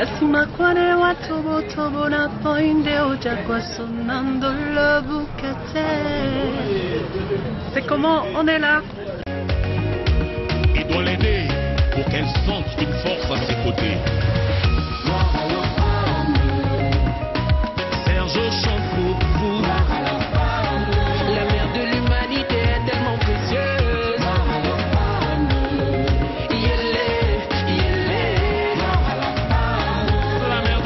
Asimakwane watobo tobo na poinde oja kwa sonando le bouquet. C'est comment on est là. Il doit l'aider pour qu'elle sente une force à ses côtés. Serge chante pour vous. La mère de l'humanité est tellement précieuse. La mère.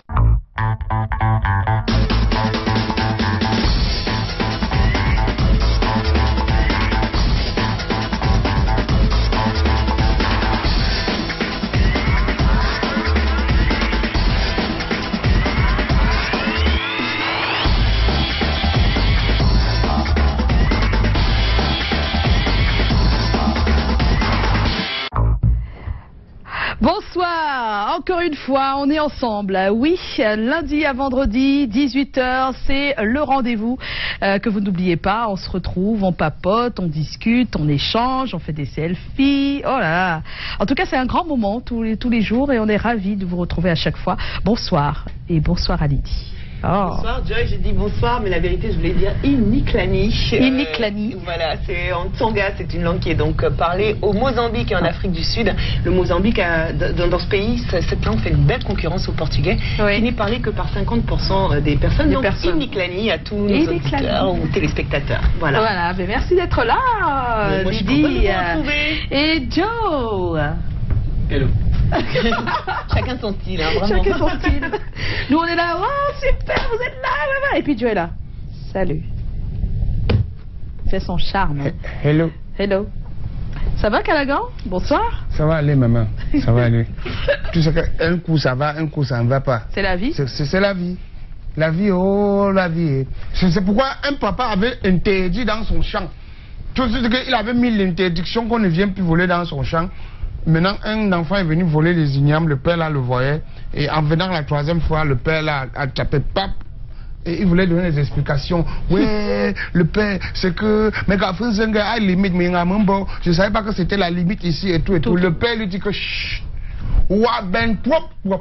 Bonsoir, encore une fois, on est ensemble. Oui, lundi à vendredi, 18h, c'est le rendez-vous que vous n'oubliez pas. On se retrouve, on papote, on discute, on échange, on fait des selfies. Oh là là. En tout cas, c'est un grand moment tous les jours et on est ravis de vous retrouver à chaque fois. Bonsoir et bonsoir à Lydie. Oh. Bonsoir Joy, j'ai dit bonsoir, mais la vérité je voulais dire Iniklani. Iniklani. Voilà, c'est en Tsonga, c'est une langue qui est donc parlée au Mozambique et en Afrique du Sud. Le Mozambique, dans ce pays, cette langue fait une belle concurrence au portugais, qui n'est parlée que par 50% des personnes. Donc Iniklani à tous nos auditeurs ou téléspectateurs. Voilà. Voilà, mais merci d'être là, Lydie. Et Joe. Hello. Chacun son style, hein, vraiment. Chacun son style. Nous on est là, oh super, vous êtes là, et puis Joe est là. Salut. C'est son charme. Hello. Hello. Ça va Calagan? Bonsoir. Ça va aller maman, ça va aller. Tu sais qu'un coup ça va, un coup ça ne va pas. C'est la vie? C'est la vie. La vie, oh la vie. C'est pourquoi un papa avait interdit dans son champ. Tu sais qu'il avait mis l'interdiction qu'on ne vient plus voler dans son champ. Maintenant, un enfant est venu voler les ignames, le père là le voyait, et en venant la troisième fois, le père là a tapé pape, et il voulait donner des explications. Ouais, le père, c'est que, mais a limite, mais je ne savais pas que c'était la limite ici et tout et tout. Le père lui dit que, chut, ouah ben,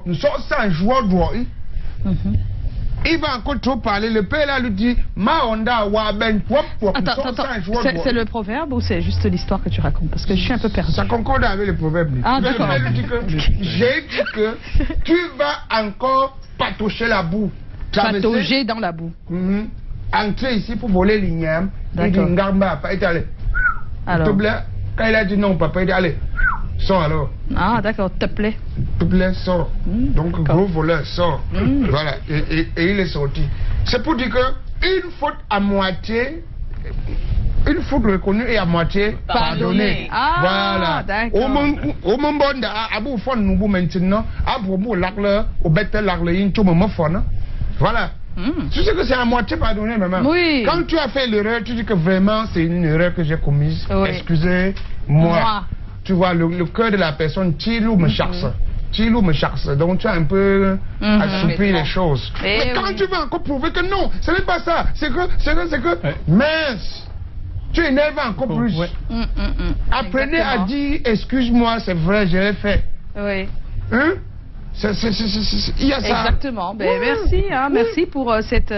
nous sommes sans joie droit. Il va encore trop parler. Le père là lui dit ma onda wa ben pop. Attends, c'est le proverbe ou c'est juste l'histoire que tu racontes? Parce que je suis un peu perdue. Ça concorde avec le proverbe. Ah d'accord. Le père lui dit que j'ai dit que tu vas encore patauger la boue. Patauger dans la boue. Entrer ici pour voler l'igname. Il dit ngamba, il est allé. Alors. Quand il a dit non papa, il dit allez. Sors alors. Ah d'accord, te plaît. Te plaît, sors. Donc gros voleur, sort. Voilà, et il est sorti. C'est pour dire que une faute à moitié, une faute reconnue et à moitié pardonnée. Ah, voilà. Au moment où Abou Fon nous maintenant, Abou Lakle, au bête Lakle, in tout moment fon. Voilà. Tu sais que c'est à moitié pardonné, maman. Oui. Quand tu as fait l'erreur, tu dis que vraiment c'est une erreur que j'ai commise. Oui. Excusez-moi. Tu vois, le cœur de la personne, Tilou me charce. Tilou me charce. Donc tu as un peu assoupli les choses. Mais quand tu vas encore prouver que non, ce n'est pas ça. C'est que, mince. Tu énerves encore plus. Apprenez à dire, excuse-moi, c'est vrai, je l'ai fait. Oui. Hein? Il y a ça. Exactement. Ben, merci, hein, merci pour cette...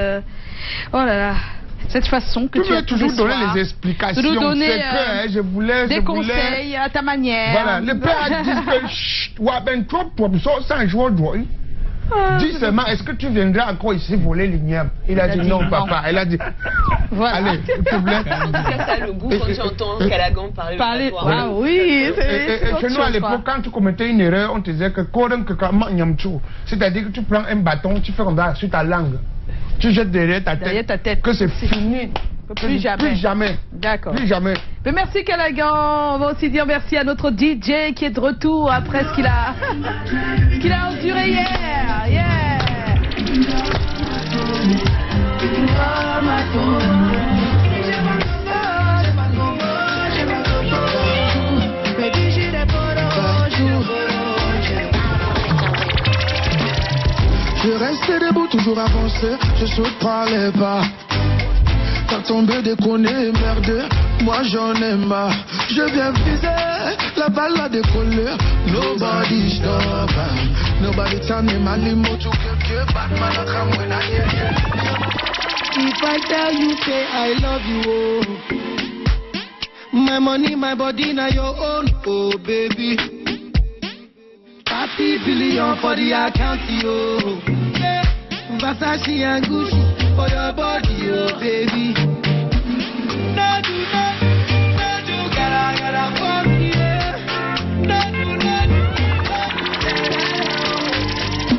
oh là là. Cette façon que tu as toujours donner les explications. Nous donner je voulais des conseils à ta manière. Voilà, le père a dit que chut, ben trop pour ça un jour droit. Dis seulement, est-ce que tu viendras encore ici voler l'igname? Il a dit non, papa. Elle a dit, voilà. Allez, s'il te plaît. En tout cas, ça a le goût quand tu entends Calagan parler. Ah oui. Et chez nous, à l'époque, quand tu commettais une erreur, on te disait que c'est-à-dire que tu prends un bâton, tu fais comme ça sur ta langue. Tu jettes derrière ta tête. Que c'est fini. Plus jamais. Plus jamais. D'accord. Plus jamais. Mais merci Calagan. On va aussi dire merci à notre DJ qui est de retour après ce qu'il a enduré hier. Yeah. Je reste debout, toujours avancé, je saute par les pas. T'as tombé, déconné, merde. Moi j'en ai marre, je viens viser, la balle a décollé. Nobody stop, nobody tell me my limo to get Batman I come when I hear you. If I tell you say I love you, oh. My money, my body, now your own, oh baby. 30 billion for the account, yo. Versace and Gucci for your body, oh baby.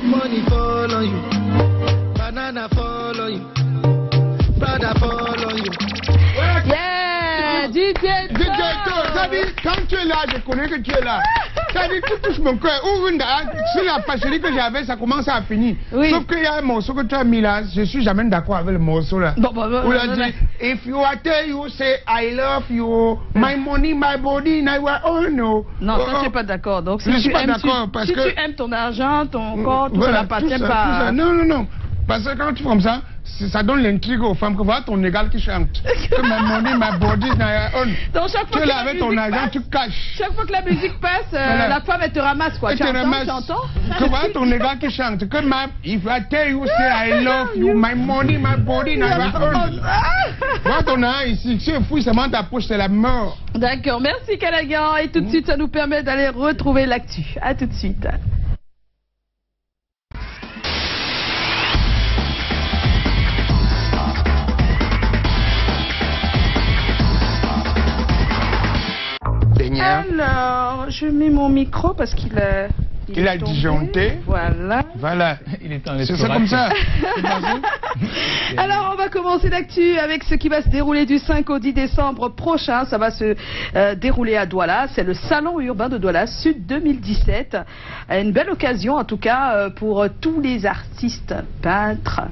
Money fall on you, banana fall on you, brother fall on you. Yeah, DJ Tour, ça dit, quand tu es là, je connais que tu es là. Ça dit, tu touches mon cœur. Si la passerie que j'avais, ça commence à finir. Oui. Sauf qu'il y a un morceau que tu as mis là, je suis jamais d'accord avec le morceau là. Bon, Où il a dit, if you are tell you say I love you, my money, my body, now you are oh no. Non, ça, je suis pas d'accord. Donc, si Je suis tu pas aimes, d'accord parce si que tu aimes ton argent, ton corps, tout voilà, ça n'appartient tout ça, pas. tout ça. Non, non, non. Parce que quand tu fais comme ça, ça donne l'intrigue aux femmes que voilà ton égal qui chante. Que my money, my body, now you are on. Donc, chaque fois Tu es que là la avec ton musique argent, passe, tu caches. chaque fois que la musique passe, Voilà. la femme, elle te ramasse, quoi. Et Tu te entends, ramasse. tu entends? Que voilà ton égal qui chante. Que if I tell you, say I love you, my money, my body, now you are on. Voilà ton argent ici. Si tu fouilles seulement ta poche, c'est la mort. D'accord, merci Callaghan. Et tout de suite, ça nous permet d'aller retrouver l'actu. À tout de suite. Alors, je mets mon micro parce qu'il a... Il a tombé. disjoncté. Voilà. Voilà. Il est en C'est ça comme ça. Alors, on va commencer l'actu avec ce qui va se dérouler du 5 au 10 décembre prochain. Ça va se dérouler à Douala. C'est le Salon urbain de Douala Sud 2017. Une belle occasion, en tout cas, pour tous les artistes, peintres,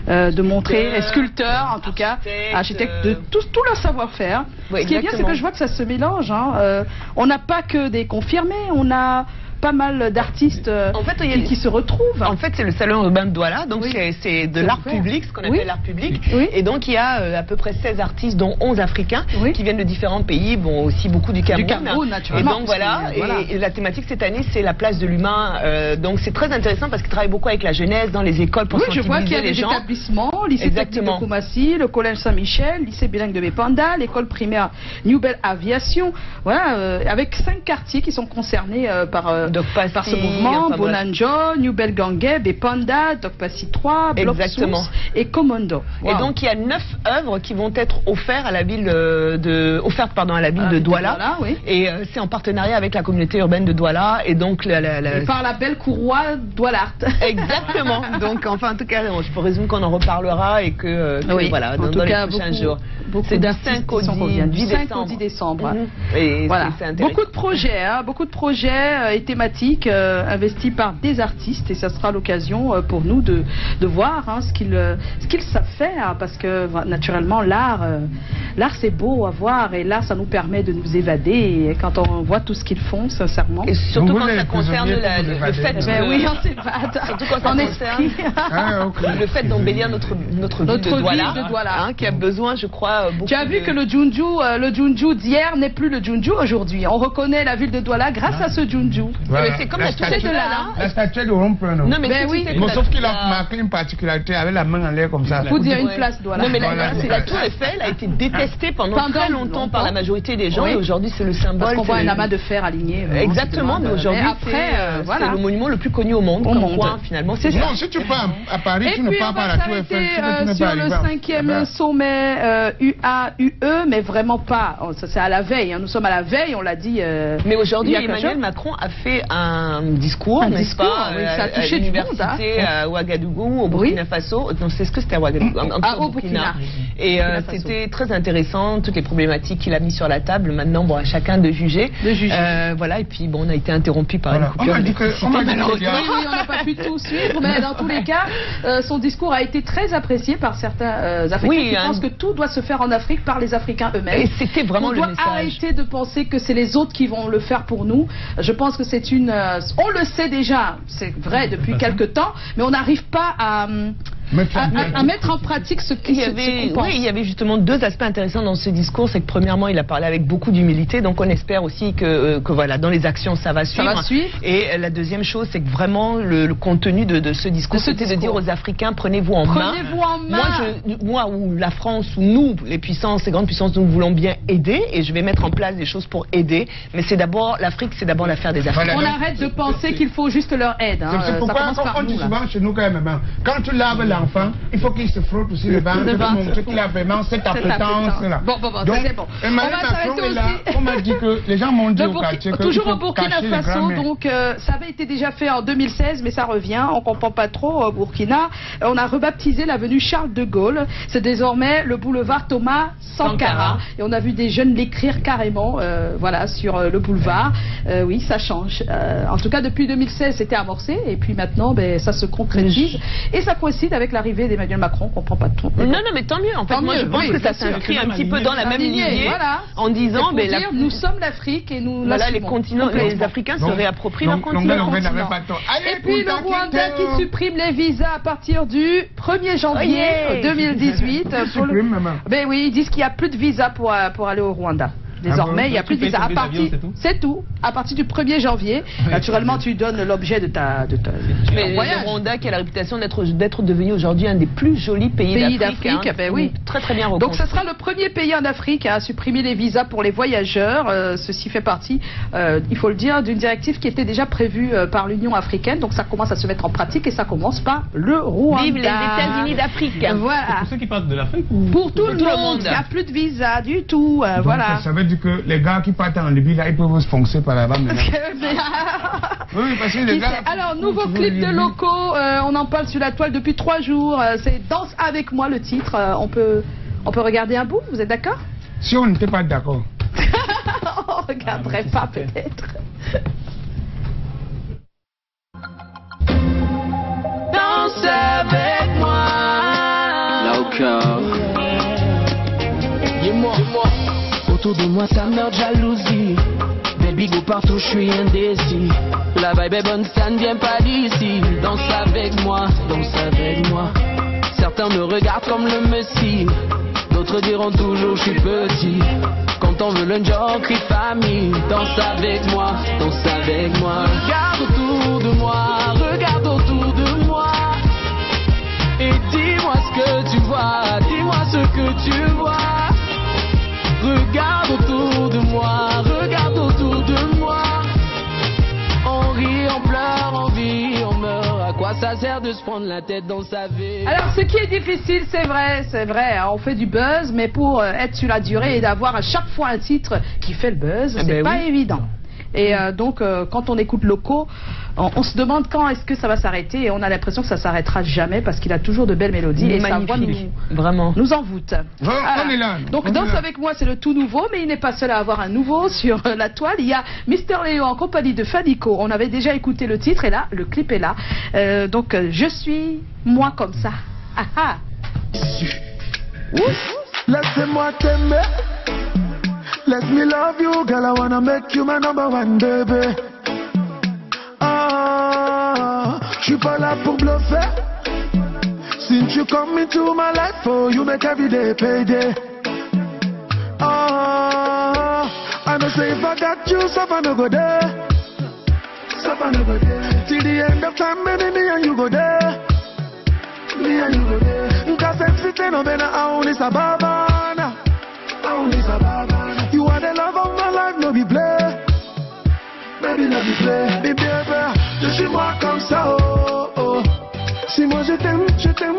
de montrer, sculpteurs, en tout cas, architectes, de tout leur savoir-faire. Oui, ce qui est bien, c'est que je vois que ça se mélange. Hein. On n'a pas que des confirmés, on a pas mal d'artistes En fait, qui se retrouvent. En fait, c'est le salon urbain de Douala, donc Oui. c'est de C'est l'art ouvert. public, ce qu'on appelle Oui. l'art public. Oui. Et donc, il y a à peu près 16 artistes, dont 11 Africains, Oui. qui viennent de différents pays, bon, aussi beaucoup du Cameroun. Cameroun, Et naturellement, donc, parce voilà. que, voilà. Et la thématique cette année, c'est la place de l'humain. Donc, c'est très intéressant parce qu'ils travaillent beaucoup avec la jeunesse, dans les écoles, pour Oui, je vois qu'il y sensibiliser a les des gens. établissements, lycée technique Exactement. de Koumassi, le collège Saint-Michel, lycée bilingue de Bépanda, l'école primaire New Bell Aviation, voilà, avec 5 quartiers qui sont concernés par ce mouvement, enfin, bref. Bonanjo, New Bell Gangé, Bépanda, Dokpassi 3, Bloc Exactement. Source et Commando. Et donc il y a 9 œuvres qui vont être offertes à la ville de Douala. Oui. Et c'est en partenariat avec la communauté urbaine de Douala. Et donc Et par la belle courroie Doualart. Exactement. Donc enfin en tout cas, je présume qu'on en reparlera et que Oui, voilà, en dans tout les cas, prochains beaucoup- jours. Beaucoup C'est du d'artistes 5 au qui sont 10 reviennent. Du 5 décembre. au 10 décembre. Et Voilà. c'est intéressant. Beaucoup de projets et thématiques investis par des artistes, et ça sera l'occasion pour nous de voir hein, ce qu'ils savent faire, parce que naturellement l'art c'est beau à voir, et l'art ça nous permet de nous évader, et quand on voit tout ce qu'ils font sincèrement. Et surtout Donc, quand vous ça êtes concerne prisonnier le pour vous fait évader. Ben de- oui, on s'évade Surtout quand ça en concerne- esprit. Ah, ok. le fait d'embellir notre ville de Douala, hein, qui a besoin, je crois, beaucoup. Tu as vu que le Junju d'hier n'est plus le Junju aujourd'hui. On reconnaît la ville de Douala grâce à ce Junju. Voilà. Mais c'est comme La la statue statue de là. La statue de Rond-Point, non? Non, mais Ben si oui. tu sais que Bon, la- sauf qu'il a la- marqué une particularité avec la main en l'air comme ça. Faut dire une Ouais. place Douala. Non, mais Voilà. la tour Eiffel a été détestée pendant très longtemps par la majorité des gens, Oui. et aujourd'hui c'est le symbole. Parce qu'on voit c'est un le- amas de fer aligné. Exactement, mais aujourd'hui après, c'est le monument le plus connu au monde. Au comme monde. quoi, finalement, c'est ça. Non, si tu pars à Paris, Et tu ne puis pars on pas à va la tour Eiffel. s'arrêter Tu n'es sur pas le arrivé. 5e sommet UAUE, mais vraiment pas. Oh, ça, c'est à la veille. Hein. Nous sommes à la veille, on l'a dit. Mais aujourd'hui, il y a quelques Emmanuel jours. Macron a fait un discours, Un n'est-ce discours, pas, oui, ça a à touché du monde, hein. l'université à Ouagadougou, au Burkina Faso. Non, c'est ce que c'était à Ouagadougou, Au Burkina. Et Burkina Faso. c'était très intéressant, toutes les problématiques qu'il a mis sur la table. Maintenant, bon, à chacun de juger. Voilà, et puis bon, on a été interrompu par Voilà. une coupure. On m'a dit qu'il y a... Oui, on n'a pas pu tout suivre, mais dans tous les cas, son discours a été très apprécié par certains Africains qui pensent que tout doit se faire en Afrique par les Africains eux-mêmes. Et c'était vraiment le doit message. arrêter de penser que c'est les autres qui vont le faire pour nous. Je pense que on le sait déjà, c'est vrai depuis quelque temps, mais on n'arrive pas à mettre en pratique ce qui se pense. Oui, il y avait justement deux aspects intéressants dans ce discours. C'est que premièrement, il a parlé avec beaucoup d'humilité, donc on espère aussi que voilà, dans les actions, ça va suivre. Et la deuxième chose, c'est que vraiment le contenu de ce discours, c'était de dire aux Africains, prenez-vous en main. Moi, ou la France, ou nous, les puissances, les grandes puissances, nous voulons bien aider, et je vais mettre en place des choses pour aider. Mais c'est d'abord l'Afrique, c'est d'abord l'affaire des Africains. On arrête de penser qu'il faut juste leur aide. C'est pourquoi on dit souvent chez nous quand même, quand tu laves l'enfant, il faut qu'il se frotte aussi le ventre pour montrer qu'il a vraiment cette appétence-là. Bon, c'est bon. Emmanuel Macron est là, on m'a dit que les gens m'ont dit au quartier que toujours au Burkina Faso, donc ça avait été déjà fait en 2016, mais ça revient, on comprend pas trop au Burkina. On a rebaptisé l'avenue Charles de Gaulle, c'est désormais le boulevard Thomas Sankara, et on a vu des jeunes l'écrire carrément, voilà, sur le boulevard. Oui, ça change. En tout cas, depuis 2016, c'était amorcé, et puis maintenant, ben, ça se concrétise, et ça coïncide avec l'arrivée d'Emmanuel Macron, on comprend pas trop. Non, mais tant mieux. En fait, moi, je pense que ça s'inscrit un petit peu dans la même lignée, en disant, mais nous sommes l'Afrique et nous les continents, les Africains se réapproprient leur continent. Et puis le Rwanda qui supprime les visas à partir du 1er janvier 2018. Ben oui, ils disent qu'il n'y a plus de visa pour aller au Rwanda. Désormais, il n'y a plus de visa. C'est tout. À partir du 1er janvier, naturellement, tu donnes l'objet de ta voyage. Le Rwanda qui a la réputation d'être devenu aujourd'hui un des plus jolis pays d'Afrique. Ben oui. Très très bien reconnu. Donc ce sera le premier pays en Afrique à supprimer les visas pour les voyageurs. Ceci fait partie, il faut le dire, d'une directive qui était déjà prévue par l'Union africaine. Donc ça commence à se mettre en pratique et ça commence par le Rwanda. Vive les États-Unis d'Afrique. Voilà. Pour ceux qui partent de l'Afrique pour tout le monde. Il n'y a plus de visa du tout. Voilà. Ça veut dire que les gars qui partent en Libye, là, ils peuvent se foncer par là-bas maintenant. Oui, parce que les gars... Alors, nouveau clip de Loco, on en parle sur la toile depuis 3 jours. C'est Danse avec moi, le titre. On peut regarder un bout, vous êtes d'accord? Si on n'était pas d'accord. On ne regarderait pas, peut-être. Danse avec moi. Loco. Dis-moi. Autour de moi ça meurt de jalousie. Baby go partout, je suis indécis. La vibe est bonne, ça ne vient pas d'ici. Danse avec moi, danse avec moi. Certains me regardent comme le messie, d'autres diront toujours je suis petit. Quand on veut le genre, crie famille. Danse avec moi, danse avec moi. Regarde autour de moi, regarde autour de moi. Et dis-moi ce que tu vois, dis-moi ce que tu vois. Regarde autour de moi, regarde autour de moi. On rit, on pleure, on vit, on meurt. À quoi ça sert de se prendre la tête dans sa vie? Alors ce qui est difficile, c'est vrai, on fait du buzz, mais pour être sur la durée et d'avoir à chaque fois un titre qui fait le buzz, c'est pas évident. Et donc, quand on écoute Loco, on se demande quand est-ce que ça va s'arrêter, et on a l'impression que ça s'arrêtera jamais parce qu'il a toujours de belles mélodies et sa voix nous envoûte. On est là. Donc, Danse avec moi, c'est le tout nouveau, mais il n'est pas seul à avoir un nouveau sur la toile. Il y a Mister Léo en compagnie de Fadiko. On avait déjà écouté le titre et là, le clip est là. Donc, je suis moi comme ça. Ah ah. Laissez-moi t'aimer. Let me love you, girl, I wanna make you my number one, baby. Ah, j'suis pas là pour bluffer. Since you come into my life, oh, you make every day payday. Ah, I know say if I got you, suffer no go there. Suffer no go there. Till the end of time, baby, me and you go there. Me and you go there. Cause I'm sitting on bena, I only sababana. I only sababana. You are the love of my life, no be play. Baby, no be play. Baby, je suis moi comme ça, oh, oh. Si moi je t'aime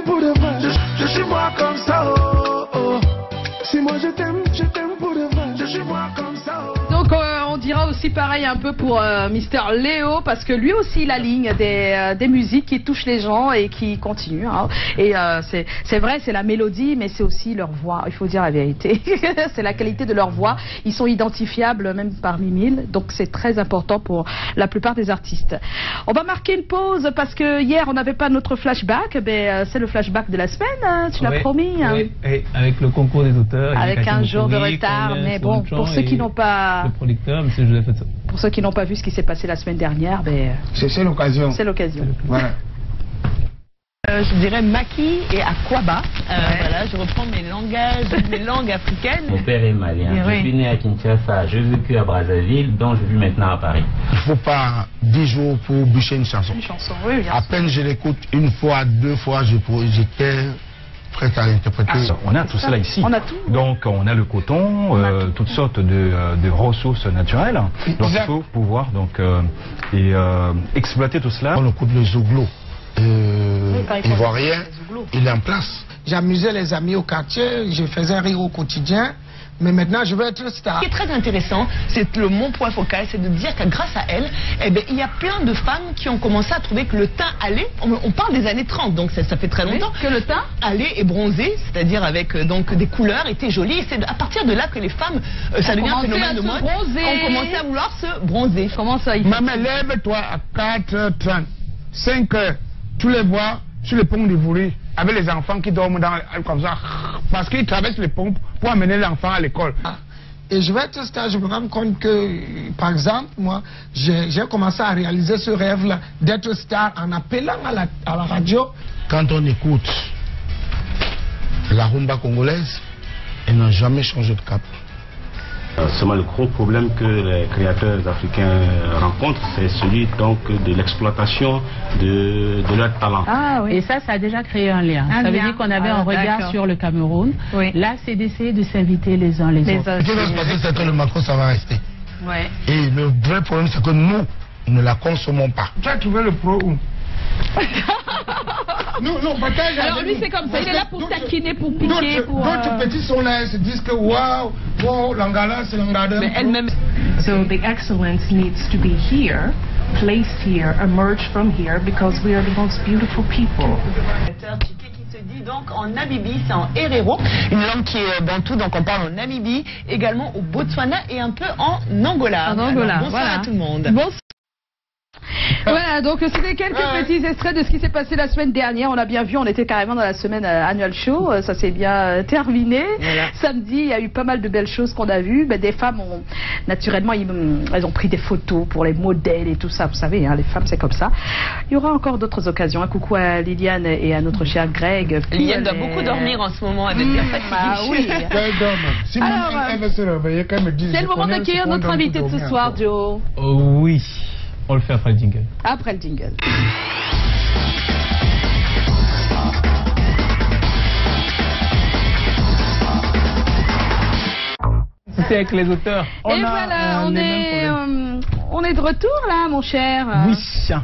pour de vrai. Je suis moi comme ça, oh, oh. Si moi je t'aime pour de vrai. Je suis moi comme ça, oh. Donc on dira aussi pareil un peu pour Mister Léo, parce que lui aussi il aligne des musiques qui touchent les gens et qui continuent. Hein. Et c'est vrai, c'est la mélodie, mais c'est aussi leur voix. Il faut dire la vérité. C'est la qualité de leur voix. Ils sont identifiables même parmi 1000, donc c'est très important pour la plupart des artistes. On va marquer une pause parce que hier on n'avait pas notre flashback. C'est le flashback de la semaine, hein, tu l'as promis. Hein. Oui, avec le concours des auteurs. Avec un jour de retard, mais bon, pour ceux qui n'ont pas... Le producteur, M. Joseph Hudson. Pour ceux qui n'ont pas vu ce qui s'est passé la semaine dernière, c'est l'occasion. C'est l'occasion. Voilà. je dirais Maki et Akwaba. Voilà, je reprends mes langues africaines. Mon père est malien. Je suis né à Kinshasa, j'ai vécu à Brazzaville, donc je vis maintenant à Paris. Il ne faut pas 10 jours pour bûcher une chanson. Une chanson, oui, bien À peine je l'écoute une fois, deux fois, j'étais prêt à l'interpréter. On a tout cela ici. On a tout. Donc on a le coton, toutes sortes de ressources naturelles. Donc il faut pouvoir exploiter tout cela. On écoute le zouglo ivoirien, il est en place. J'amusais les amis au quartier, je faisais rire au quotidien. Mais maintenant, je veux être star. Ce qui est très intéressant, c'est mon point focal, c'est de dire que grâce à elle, eh bien, il y a plein de femmes qui ont commencé à trouver que le teint allait. On parle des années 30, donc ça fait très longtemps. Que le teint allait et bronzé, c'est-à-dire avec donc des couleurs, était joli. Et c'est à partir de là que les femmes, ça devient un phénomène de mode, ont commencé à vouloir se bronzer. Comment ça, Maman, lève-toi à 4h30, 5h, tu les vois sur les ponts d'Ivry, avec les enfants qui dorment comme ça, parce qu'ils traversent les ponts pour amener l'enfant à l'école. Et je vais être star, je me rends compte que, par exemple, moi, j'ai commencé à réaliser ce rêve-là, d'être star en appelant à la radio. Quand on écoute la rumba congolaise, elle n'a jamais changé de cap. Seulement le gros problème que les créateurs africains rencontrent, c'est celui donc de l'exploitation de leur talent. Ah, oui. Et ça a déjà créé un lien. Ça veut dire qu'on avait un regard sur le Cameroun. Oui. Là, c'est d'essayer de s'inviter les uns les autres. Ce qui va se passer, c'est que le macro, ça va rester. Ouais. Et le vrai problème, c'est que nous ne la consommons pas. Tu as trouvé le pro où? Non, partage. Alors lui c'est comme ça, il est là pour taquiner, pour piquer, pour... D'autres petits sont là, ils se disent que waouh, l'angala c'est l'angala. Mais elle-même... So the excellence needs to be here, placed here, emerge from here, because we are the most beautiful people. Qui se dit donc en Namibie, c'est en Herero, une langue qui est bantou, donc on parle en Namibie, également au Botswana et un peu en Angola. En Angola, alors, bonsoir voilà. à tout le monde. Bonsoir. Voilà, donc c'était quelques petits extraits de ce qui s'est passé la semaine dernière. On a bien vu, on était carrément dans la semaine annual show. Ça s'est bien terminé. Voilà. Samedi, il y a eu pas mal de belles choses qu'on a vues. Ben, des femmes ont, naturellement, elles ont pris des photos pour les modèles et tout ça. Vous savez, hein, les femmes, c'est comme ça. Il y aura encore d'autres occasions. Un coucou à Liliane et à notre cher Greg. Liliane doit beaucoup dormir en ce moment. Elle est oui. C'est le moment d'accueillir notre invité de ce soir, Joe. Oui. On le fait après le jingle. Après le jingle. C'est avec les auteurs. Et voilà, on est de retour là, mon cher. Oui.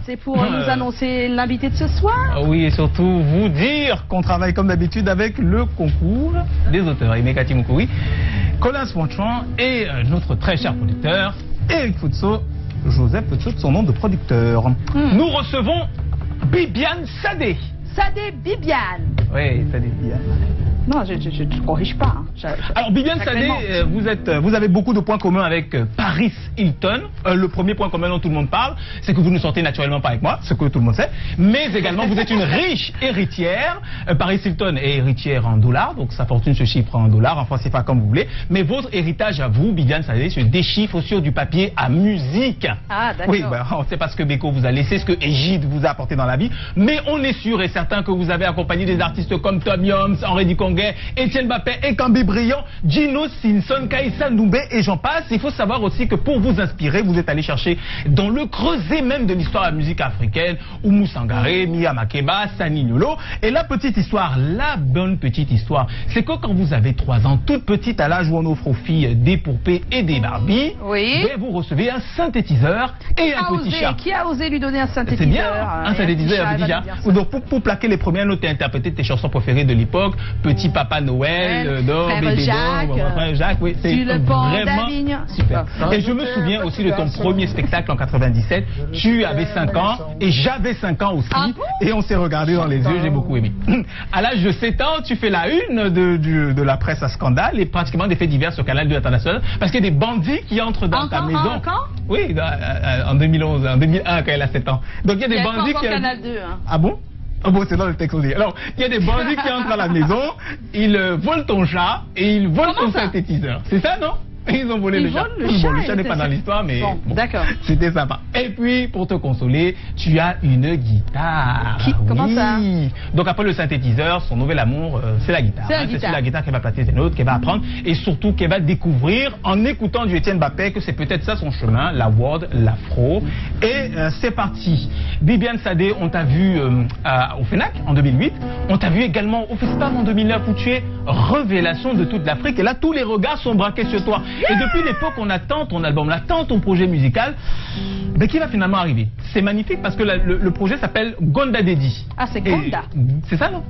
C'est pour nous annoncer l'invité de ce soir. Oui, et surtout vous dire qu'on travaille comme d'habitude avec le concours des auteurs. Emeka Moukoui, Colin Swanchan et notre très cher producteur, Eric Futso. Joseph Futso, son nom de producteur. Nous recevons Bibiane Sadé. Sadé Bibiane. Oui, Sadé Bibiane. Non, je ne corrige pas. Hein. Alors, Bibiane Sadé, vous avez beaucoup de points communs avec Paris Hilton. Le premier point commun dont tout le monde parle, c'est que vous ne sortez naturellement pas avec moi, ce que tout le monde sait. Mais également, vous êtes une riche héritière. Paris Hilton est héritière en dollars, donc sa fortune se chiffre en dollars, en francs CFA comme vous voulez. Mais votre héritage à vous, Bibiane Sadé, se déchiffre sur du papier à musique. Ah, d'accord. Oui, on ne sait pas ce que Beko vous a laissé, ce que Egide vous a apporté dans la vie. Mais on est sûr et certain que vous avez accompagné des artistes comme Tom Yoms, Henri Duconguet, Etienne Mbappé, Ekambi Brillant, Gino Simpson, Kaïssa Noubé et j'en passe. Il faut savoir aussi que pour vous inspirer, vous êtes allé chercher dans le creuset même de l'histoire de la musique africaine, Oumou Sangaré, Mia Makeba, Sani Niolo. Et la petite histoire, la bonne petite histoire, c'est que quand vous avez 3 ans, toute petite à l'âge où on offre aux filles des poupées et des Barbies, vous recevez un synthétiseur et un petit chat. Qui a osé lui donner un synthétiseur? C'est bien, un synthétiseur, un petit chat. Donc pour plaquer les premières notes et interpréter tes chansons préférées de l'époque, Petit Papa Noël, Frère Jacques, oui, c'est vraiment super. Et je me souviens aussi de ton premier spectacle en 97. Tu avais 5 ans et j'avais 5 ans aussi. Et on s'est regardé dans les yeux, j'ai beaucoup aimé. À l'âge de 7 ans, tu fais la une de la presse à scandale et pratiquement des faits divers sur Canal 2 International parce qu'il y a des bandits qui entrent dans ta maison. Oui, en 2011, en 2001 quand elle a 7 ans. Donc il y a des bandits qui... Canal 2, hein. Ah bon? Oh bon, c'est dans le texte aussi. Alors, il y a des bandits qui entrent à la maison, ils volent ton chat et ils volent ton synthétiseur. C'est ça, non? Ils ont volé le chat. Bon, le chat n'est pas dans l'histoire, mais bon, d'accord. C'était sympa. Et puis, pour te consoler, tu as une guitare. Comment ça? Donc après le synthétiseur, son nouvel amour, c'est la guitare. C'est sur la guitare qu'elle va placer ses notes, qu'elle va apprendre, et surtout qu'elle va découvrir en écoutant du Etienne Mbappé que c'est peut-être ça son chemin, la world, l'afro. Et c'est parti. Bibiane Sadé, on t'a vu au FENAC en 2008, on t'a vu également au FESPAM en 2009 où tu es révélation de toute l'Afrique. Et là, tous les regards sont braqués sur toi. Et depuis l'époque, on attend ton album, on attend ton projet musical, mais qui va finalement arriver. C'est magnifique parce que le projet s'appelle Gonda Dedi. Ah, c'est Gonda. C'est ça, non?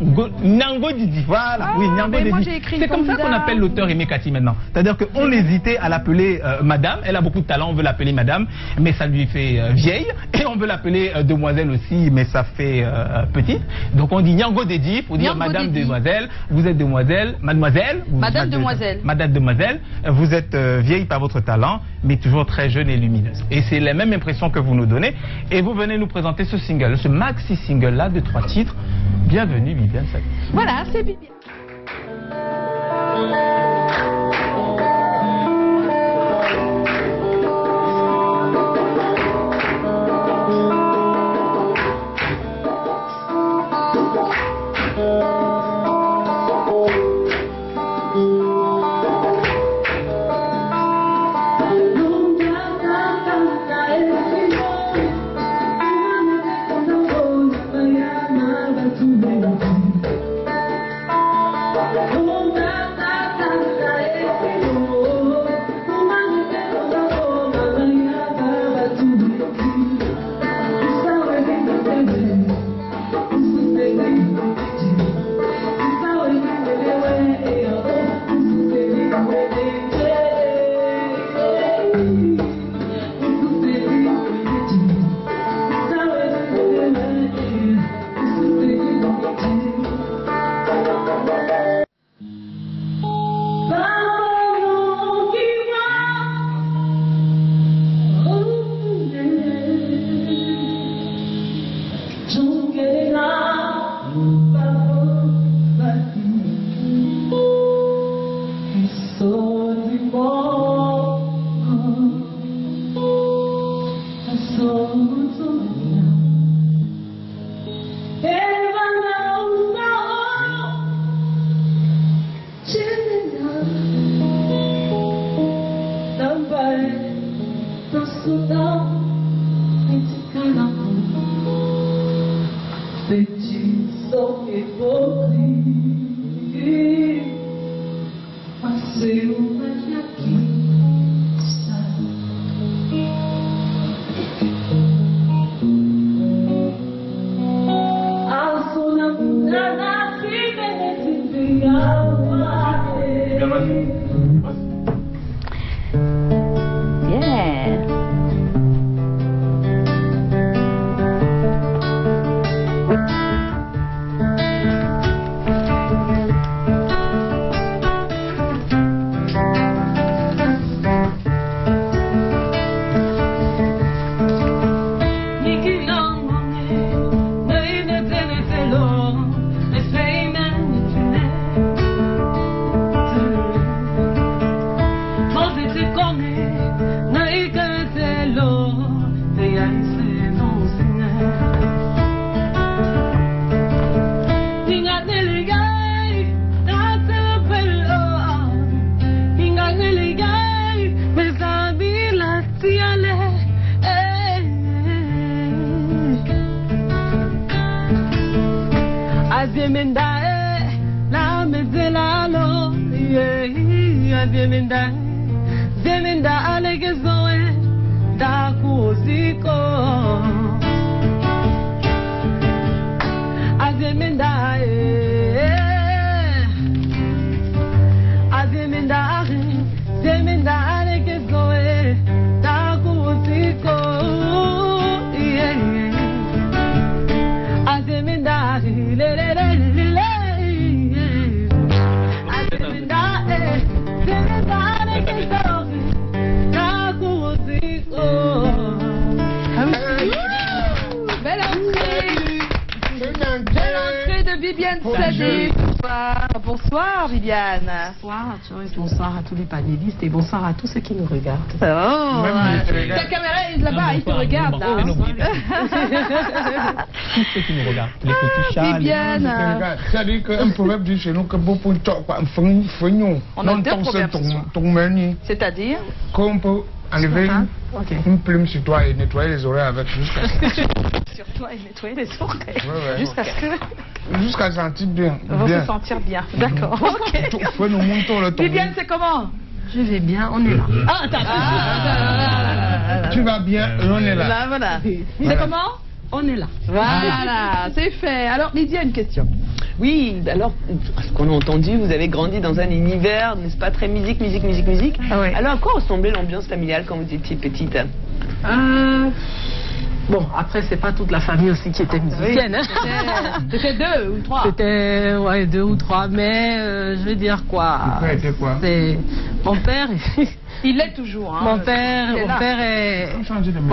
Nyango Didi. Voilà, oui, Nyango Didi. C'est comme ça qu'on appelle l'auteur Aimé Kati maintenant. C'est-à-dire qu'on hésitait à l'appeler Madame. Elle a beaucoup de talent, on veut l'appeler Madame, mais ça lui fait vieille. Et on veut l'appeler Demoiselle aussi, mais ça fait petite. Donc on dit Nyango Dedi pour dire Madame Demoiselle. Vous êtes demoiselle, mademoiselle. Madame Demoiselle. Madame Demoiselle. Vous êtes vieille par votre talent, mais toujours très jeune et lumineuse. Et c'est la même impression que vous nous donnez. Et vous venez nous présenter ce single, ce maxi single là de 3 titres. Bienvenue Bibiane Sadé. Voilà, c'est Bibiane. Belle entrée de Bibiane Sadé. Bonsoir, bonsoir Viviane. Bonsoir à Joyce, bonsoir à tous les panélistes et bonsoir à tous ceux qui nous regardent. Oh, ta caméra est là-bas, il te regarde là. Tous ceux qui nous regardent, les petits chats. Viviane. C'est-à-dire qu'un proverbe dit chez nous que beaucoup de temps, on a deux proverbes. C'est-à-dire qu'on peut enlever une plume sur toi et nettoyer les oreilles avec jusqu'à ce que... Sur toi et nettoyer les oreilles. Jusqu'à ce que... Jusqu'à sentir bien. On va se sentir bien. D'accord. Viviane, c'est comment? Je vais bien, on est là. Ah, attends. Tu vas bien, on est là. Là, voilà. C'est comment? On est là. Voilà, c'est fait. Alors, Lydia a une question. Oui, alors, ce qu'on a entendu, vous avez grandi dans un univers, n'est-ce pas, très musique. Ah ouais. Alors, à quoi ressemblait l'ambiance familiale quand vous étiez petite? Bon, après, c'est pas toute la famille aussi qui était musicienne. Oui, c'était 2 ou 3. C'était, ouais, 2 ou 3, mais je veux dire quoi. Mon père était quoi? C'est mon père. Il l'est toujours. Hein, mon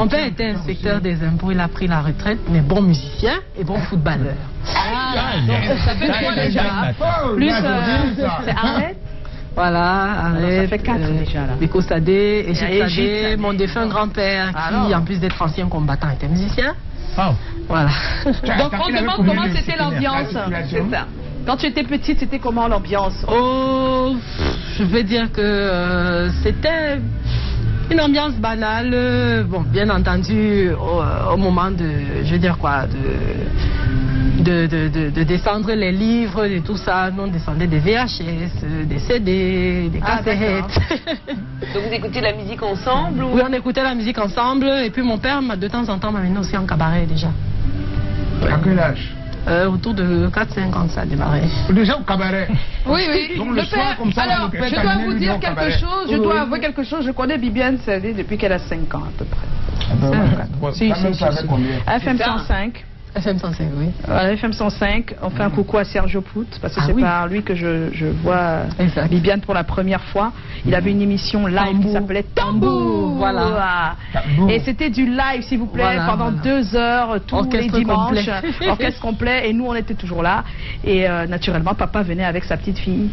père était inspecteur des impôts, il a pris la retraite, mais bon musicien et bon footballeur. Donc ça fait quoi déjà? Plus, c'est Arrête. Voilà, Arrête. Ça fait 4 déjà là. Beko Sadé, Égypte Sadé, mon défunt grand-père qui, en plus d'être ancien combattant, était musicien. Voilà. Donc on demande comment c'était l'ambiance. C'est ça. Quand tu étais petite, c'était comment l'ambiance? Oh, je veux dire que c'était une ambiance banale. Bon, bien entendu, au moment de, je veux dire quoi, de descendre les livres et tout ça, nous on descendait des VHS, des CD, des cassettes. Donc vous écoutiez la musique ensemble ou... Oui, on écoutait la musique ensemble et puis mon père, de temps en temps, m'amenait aussi en cabaret déjà. À quel âge? Autour de 4-5 ans, ça a démarré. Déjà au cabaret? Oui, oui. Donc le soir, comme ça, alors, je dois vous dire quelque chose. Je dois avouer quelque chose. Je connais Viviane Sadé depuis qu'elle a 5 ans à peu près. Si. FM 105. FM 105, oui. Voilà, FM 105, on fait un coucou à Sergio Pout, parce que c'est par lui que je vois Viviane pour la première fois. Il avait une émission live qui s'appelait Tambour. Voilà. Et c'était du live, s'il vous plaît, pendant 2 heures, tous les dimanches. Orchestre complet. Et nous, on était toujours là. Et naturellement, papa venait avec sa petite fille.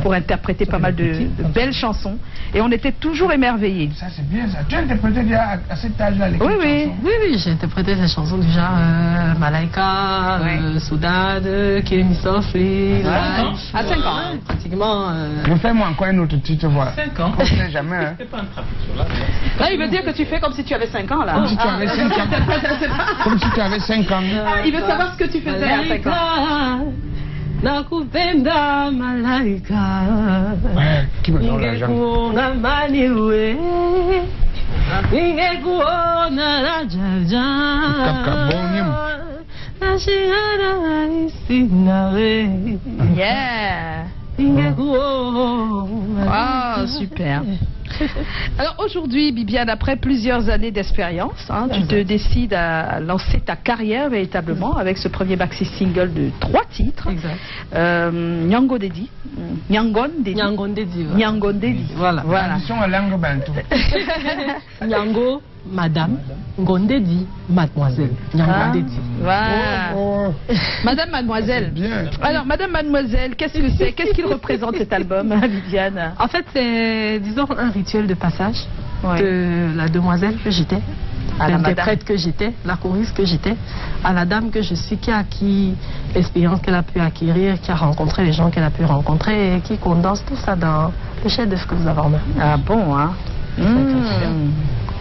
Pour interpréter pas mal de belles chansons. Et on était toujours émerveillés. Ça, c'est bien ça. Tu as interprété déjà à cet âge-là les chansons? Oui, j'ai interprété des chansons déjà Malaika, Soudad, Kémi Sofli. À 5 ans. Pratiquement. Refais-moi encore un autre titre, voir. 5 ans. On ne sait jamais. Hein. Là, il veut dire que tu fais comme si tu avais 5 ans, là. Comme si tu avais 5 ans. Comme si tu avais 5 ans. Il veut savoir ce que tu faisais à 5 ans. Nakupenda malaika ningekuona maniwe ningekuona rajaja nashihara isinawe ningekuona. Ah, super. Alors aujourd'hui, Viviane, après plusieurs années d'expérience, tu te décides à lancer ta carrière véritablement avec ce premier maxi single de 3 titres. Nyango Dedi. Nyangon Dedi. Nyangon Dedi. Nyangon Dedi. Voilà. Traduction en langue bantou. Nyango, madame. Ngondedi, mademoiselle. Nyango Dedi. Voilà. Madame, mademoiselle. Bien. Alors, madame, mademoiselle, qu'est-ce que c'est? Qu'est-ce qu'il représente cet album, Viviane? En fait, c'est, disons, un rituel de passage de la demoiselle que j'étais, à l'interprète que j'étais, la choriste que j'étais, à la dame que je suis, qui a acquis l'expérience qu'elle a pu acquérir, qui a rencontré les gens qu'elle a pu rencontrer et qui condense tout ça dans le chef-d'œuvre que vous avez en main. Ah bon, hein?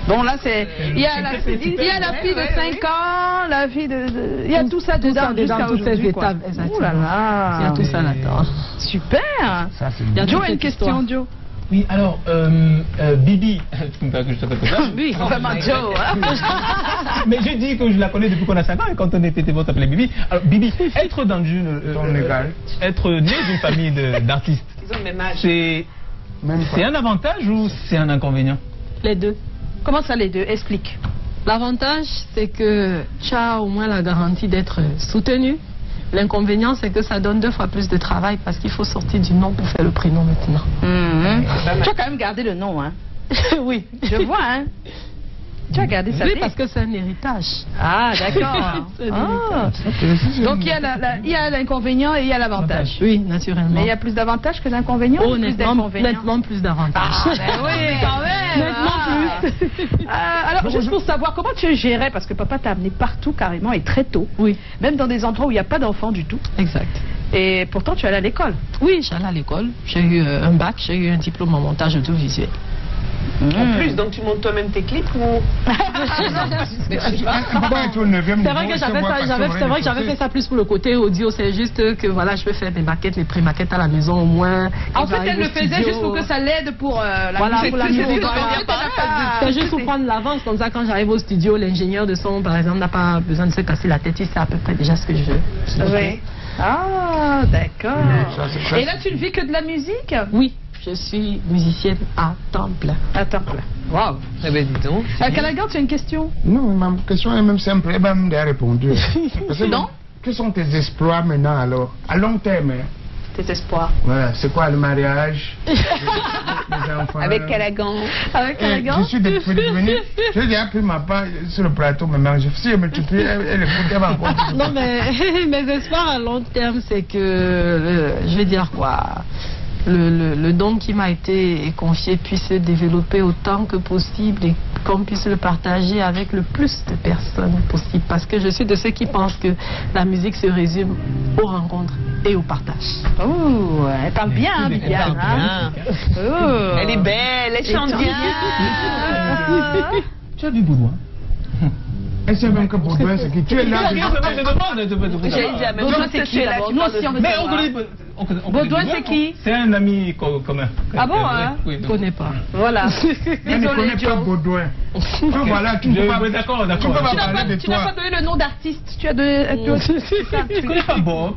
Bon, là, c'est. Il y a la fille de 5 ans, la fille de. Il y a tout ça dedans, dans toutes ces étapes. Oh là là. Il y a tout ça là-dedans. Super. Joe a une question, Joe. Oui, alors, Bibi, tu me permets que je t'appelle comme ça? Oui, vraiment Joe. Mais j'ai dit que je la connais depuis qu'on a 5 ans et quand on était on s'appelait Bibi. Alors, Bibi, être dans une. Être né d'une famille d'artistes, c'est un avantage ou c'est un inconvénient? Les deux. Comment ça, les deux? Explique. L'avantage, c'est que tu as au moins la garantie d'être soutenu. L'inconvénient, c'est que ça donne 2 fois plus de travail parce qu'il faut sortir du nom pour faire le prénom maintenant. Tu as quand même gardé le nom, hein? Oui. Je vois, hein? Tu as gardé ça? Oui, parce que c'est un héritage. Ah, d'accord. Donc il y a l'inconvénient et il y a l'avantage. Oui, naturellement. Mais il y a plus d'avantages que d'inconvénients? Nettement plus d'avantages. Ah, ben oui, quand même. Nettement plus. Alors, juste pour savoir, comment tu gérais, parce que papa t'a amené partout carrément et très tôt. Oui. Même dans des endroits où il n'y a pas d'enfants du tout. Exact. Et pourtant, tu es allé à l'école? Oui, j'allais à l'école. J'ai eu un bac, j'ai eu un diplôme en montage audiovisuel. En plus, donc tu montes toi-même tes clips ou... C'est vrai que j'avais fait ça plus pour le côté audio, c'est juste que voilà, je peux faire mes maquettes, mes pré-maquettes à la maison au moins. En fait, elle le faisait juste pour que ça l'aide pour la musique. C'est juste pour prendre l'avance, comme ça quand j'arrive au studio, l'ingénieur de son par exemple n'a pas besoin de se casser la tête, il sait à peu près déjà ce que je veux. Oui. Ah, d'accord. Et là, tu ne vis que de la musique? Oui. Je suis musicienne à temps plein. À temps plein. Waouh. Eh bien, dis donc. Calagan, tu as une question? Non, ma question est même simple. Elle m'a déjà répondu. Non? Quels sont tes exploits maintenant alors? À long terme. Tes espoirs? Voilà, c'est quoi le mariage? Les enfants. Avec Calagan. Avec Calagan? Je suis devenue. J'ai déjà pris ma part sur le plateau maintenant. Si je me tue, elle va encore. Non, mais mes espoirs à long terme, c'est que. Je vais dire quoi? Le don qui m'a été confié puisse se développer autant que possible et qu'on puisse le partager avec le plus de personnes possible. Parce que je suis de ceux qui pensent que la musique se résume aux rencontres et au partage. Oh, elle parle bien, Viviane. Oh. Elle est belle, elle chante bien. Tu as du Baudouin? Elle sait même que Baudouin, c'est qui? Tu es là. Baudouin, c'est qui d'abord? Nous aussi, on veut savoir. Baudouin, c'est qui? C'est un ami commun. Ah bon, hein? Je ne connais pas. Voilà. Elle ne connaît pas Baudouin. Voilà, tu ne peux pas. D'accord. Tu n'as pas donné le nom d'artiste. Tu as donné. Tu ne connais pas Bob?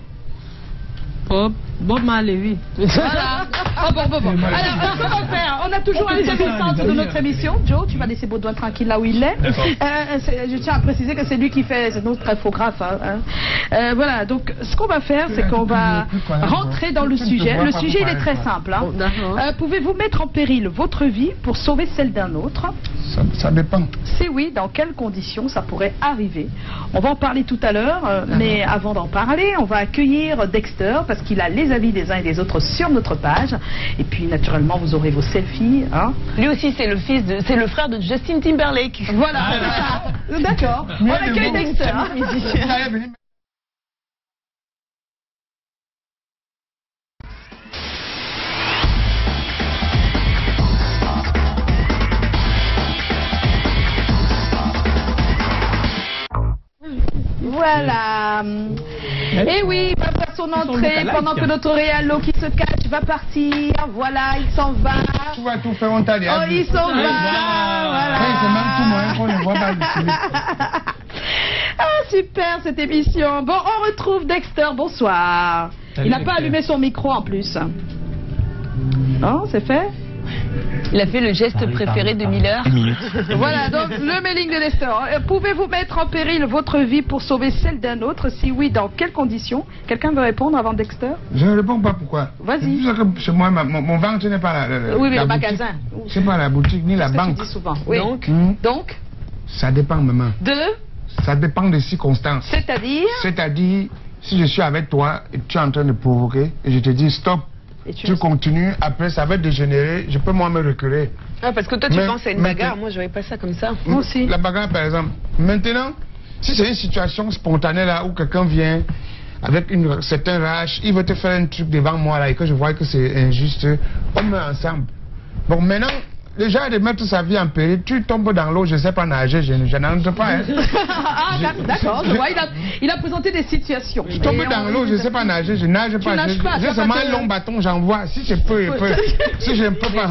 Bob Marley, oui. Voilà. Bon. Alors, ce qu'on va faire, on a toujours un centre de notre émission. Joe, tu vas laisser Baudouin tranquille là où il est. Je tiens à préciser que c'est lui qui fait, c'est notre infographe. Voilà, donc ce qu'on va faire, c'est qu'on va rentrer dans le sujet. Le sujet, il est très simple. Pouvez-vous mettre en péril votre vie pour sauver celle d'un autre? Ça dépend. Si oui, dans quelles conditions ça pourrait arriver? On va en parler tout à l'heure, mais avant d'en parler, on va accueillir Dexter parce qu'il a les avis des uns et des autres sur notre page. Et puis, naturellement, vous aurez vos selfies. Lui aussi, c'est le frère de Justin Timberlake. Voilà. D'accord. On accueille Dexter. Voilà. Et oui, il va faire son entrée pendant que notre réalo qui se cache va partir. Voilà, il s'en va. Tu vas tout faire, on t'a dit. Oh, il s'en va. Voilà. C'est même tout moyen qu'on ne voit pas le film. Ah, super cette émission. Bon, on retrouve Dexter. Bonsoir. Il n'a pas allumé son micro en plus. Non, c'est fait? Il a fait le geste préféré de Miller. Voilà, donc le mailing de Dexter. Pouvez-vous mettre en péril votre vie pour sauver celle d'un autre? Si oui, dans quelles conditions? Quelqu'un veut répondre avant Dexter? Je ne réponds pas pourquoi. Vas-y. Chez moi, mon ventre n'est pas la oui, mais le magasin. C'est pas la boutique ni la banque. Tu dis souvent. Oui. Donc ça dépend, maman. Ça dépend des circonstances. C'est-à-dire? C'est-à-dire, si je suis avec toi et tu es en train de provoquer, et je te dis stop. Tu continues, après ça va dégénérer, je peux moi me reculer. Ah, parce que toi tu penses à une bagarre, moi je voyais pas ça comme ça. Moi aussi. La bagarre par exemple. Maintenant, si c'est une situation spontanée là où quelqu'un vient avec une certaine rage, il veut te faire un truc devant moi là et que je vois que c'est injuste, on met ensemble. Bon maintenant, déjà de mettre sa vie en péril, tu tombes dans l'eau, je ne sais pas nager, je n'entre pas. Hein. Ah, d'accord, je vois, il a présenté des situations. Je tombe dans l'eau, je ne sais pas nager, je nage pas. J'ai seulement un long bâton, j'envoie. Si je peux, je peux. Si je ne peux pas,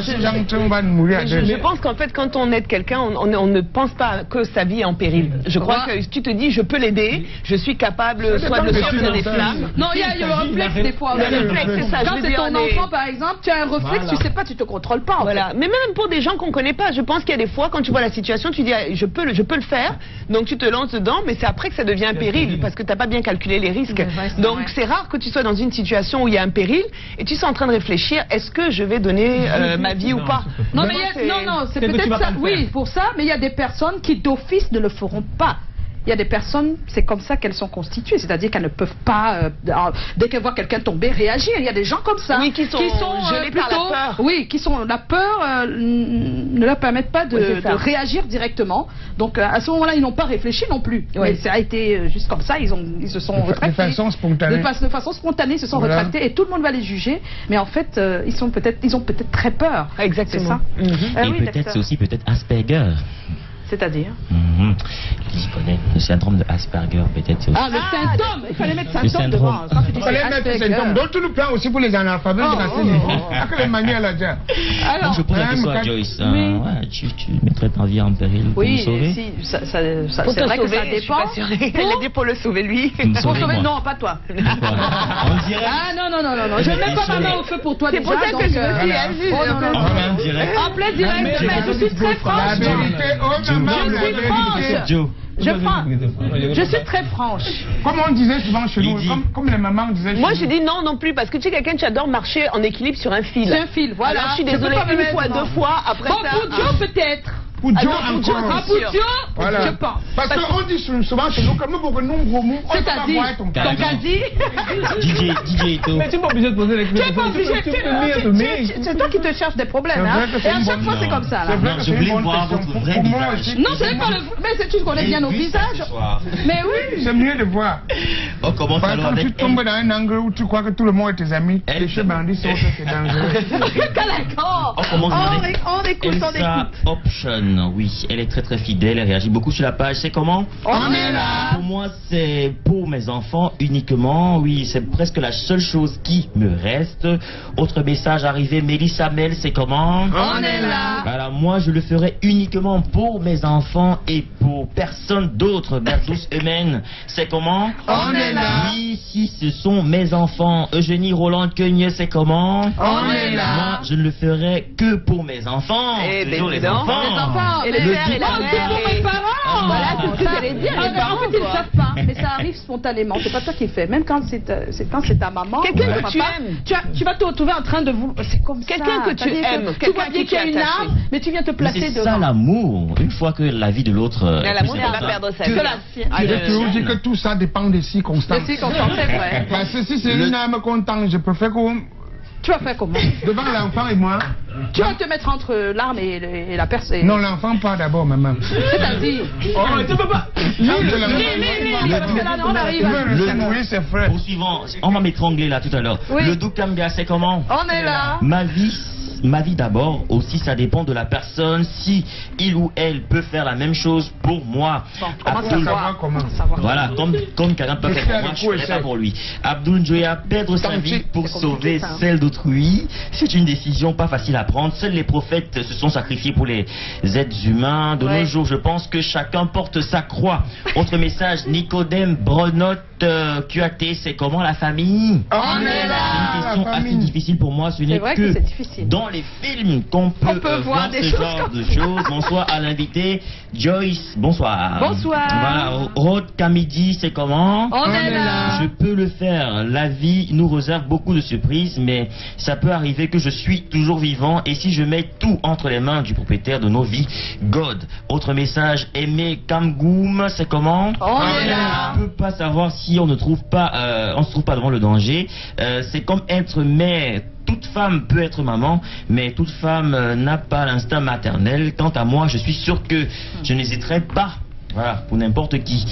si j'entre, on va mourir. Je pense qu'en fait, quand on aide quelqu'un, on ne pense pas que sa vie est en péril. Je crois que tu te dis, je peux l'aider, je suis capable soit de sortir des flammes. Non, il y a le réflexe des fois. Le réflexe, c'est ça. Quand c'est ton enfant, par exemple, tu as un réflexe, tu ne sais pas, tu ne te contrôles pas. Voilà. Mais même pour des gens qu'on connaît pas, je pense qu'il y a des fois, quand tu vois la situation, tu dis, ah, je peux le faire. Donc tu te lances dedans, mais c'est après que ça devient un péril, parce que tu n'as pas bien calculé les risques. Donc c'est rare que tu sois dans une situation où il y a un péril, et tu sois en train de réfléchir, est-ce que je vais donner ma vie ou pas? Non, mais c'est peut-être ça, oui, pour ça, mais il y a des personnes qui d'office ne le feront pas. Il y a des personnes, c'est comme ça qu'elles sont constituées, c'est-à-dire qu'elles ne peuvent pas, dès qu'elles voient quelqu'un tomber, réagir. Il y a des gens comme ça, oui, qui sont gelés plutôt, par la peur. Oui, la peur ne leur permettent pas de réagir directement. Donc à ce moment-là, ils n'ont pas réfléchi non plus. Oui. Mais ça a été juste comme ça, ils se sont rétractés. De façon spontanée. De façon spontanée, ils se sont rétractés et tout le monde va les juger. Mais en fait, ils ont peut-être très peur. Exactement. C'est ça. Et peut-être c'est aussi Asperger. C'est-à-dire Qui connaît le syndrome de Asperger, peut-être c'est aussi. Ah, le symptôme. Il fallait mettre symptôme devant. Il fallait mettre symptôme. Donc tu nous prends aussi pour les analphabètes de la scène. À quelle manière là déjà? Alors, je pose la question à Joyce. Tu mettrais ta vie en péril pour me sauver? Oui, c'est vrai que ça dépend. Elle est pour le sauver lui. Pour sauver, non, pas toi. On dirait. Ah non. Je mets pas ma main au feu pour toi déjà. C'est pour ça que je me suis assise. En direct. En plein direct, mais je suis très franche. Je suis très franche. Comme on disait souvent chez nous, comme les mamans disaient. Moi je dis non plus, parce que tu es quelqu'un qui adore marcher en équilibre sur un fil. C'est un fil, voilà. Alors je suis désolée, une fois, deux fois, après ça. Bon, pour Joe peut-être. Pour Joe encore. Voilà. Je pense. Parce qu'on dit souvent chez nous, comme nous, pour que nous, c'est-à-dire, ton quasi. DJ Ito. Mais tu n'es pas obligé de poser les questions. Tu n'es pas obligé. C'est toi qui te cherches des problèmes. Et à chaque fois, c'est comme ça. Je voulais voir votre vrai visage. Non, ce n'est pas le. Mais tu connais bien nos visages. Mais oui. C'est mieux de voir. On commence alors avec. Quand tu tombes dans un angle où tu crois que tout le monde est tes amis, les cheveux bandits sont c'est dangereux. On commence avec. On écoute. Option. Oui, elle est très fidèle, elle réagit beaucoup sur la page. C'est comment? On est là. Pour moi, c'est pour mes enfants uniquement. Oui, c'est presque la seule chose qui me reste. Autre message arrivé, Mélissa Mel, c'est comment? On est là. Alors moi, je le ferai uniquement pour mes enfants et pour personne d'autre. Bertus Eumen, c'est comment? On est là. Oui, si ce sont mes enfants. Eugénie Roland Quegne, c'est comment? On est là. Moi, je ne le ferai que pour mes enfants. Toujours les enfants. Et les pères et la mère. Pour mes parents. Voilà, c'est ce que j'allais dire. En fait, ils ne savent pas, mais ça arrive spontanément. C'est pas toi qui le fais. Même quand c'est ta maman. Quelqu'un que tu aimes. Tu vas te retrouver en train de vous. C'est comme ça. Quelqu'un que tu aimes. Tu vois bien qu'il y a une arme, mais tu viens te placer devant. C'est ça l'amour. Une fois que la vie de l'autre. L'amour ne va pas perdre sa vie. Je peux dire que tout ça dépend des circonstances. Des circonstances, c'est vrai. Parce que si c'est une âme contente, je peux faire comme. Tu vas faire comment? Devant l'enfant et moi. Tu vas te mettre entre l'arme et la personne. Non, l'enfant pas d'abord, maman. C'est-à-dire. Oh, tu peux pas. On arrive. Oui, c'est vrai. Poursuivant, on va m'étrangler là tout à l'heure. Le Doukambia, c'est comment? On est là. Ma vie d'abord, aussi ça dépend de la personne, si il ou elle peut faire la même chose pour moi. Comment voilà, comme quelqu'un peut faire pour moi, je ne ferai pas pour lui. Abdoul Njoya, perdre sa vie pour sauver celle d'autrui, c'est une décision pas facile à prendre. Seuls les prophètes se sont sacrifiés pour les êtres humains. De nos jours, je pense que chacun porte sa croix. Autre message, Nicodème Brenotte, QAT, c'est comment la famille? On est là. C'est une question assez difficile pour moi, ce n'est que dans les films qu'on peut voir ce genre de choses. Bonsoir à l'invité Joyce, bonsoir. Bonsoir. Voilà, Rod Kamidi, c'est comment? On est là. Je peux le faire. La vie nous réserve beaucoup de surprises, mais ça peut arriver que je suis toujours vivant, et si je mets tout entre les mains du propriétaire de nos vies, God. Autre message, Aimé Kamgoum, c'est comment? On est là. On ne peut pas savoir si on ne trouve pas, on se trouve pas devant le danger. C'est comme être mère. Toute femme peut être maman, mais toute femme n'a pas l'instinct maternel. Quant à moi, je suis sûr que je n'hésiterai pas. Voilà, pour n'importe qui.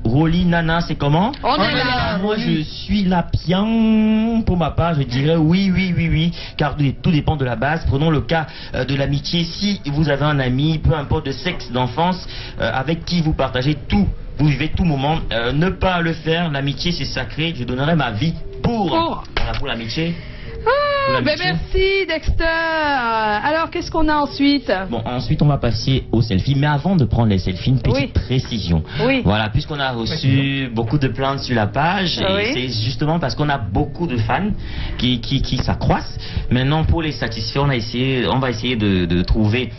Rolly Nana, c'est comment? On est là. Moi, je suis là bien. Pour ma part, je dirais oui, car tout dépend de la base. Prenons le cas de l'amitié. Si vous avez un ami, peu importe de sexe, d'enfance, avec qui vous partagez tout, vous vivez tout moment, ne pas le faire. L'amitié, c'est sacré. Je donnerai ma vie pour l'amitié. Ben merci Dexter. Alors qu'est-ce qu'on a ensuite? Bon, ensuite on va passer aux selfies, mais avant de prendre les selfies, une petite précision. Voilà, puisqu'on a reçu beaucoup de plaintes sur la page, et c'est justement parce qu'on a beaucoup de fans qui s'accroissent. Maintenant, pour les satisfaire, on va essayer de trouver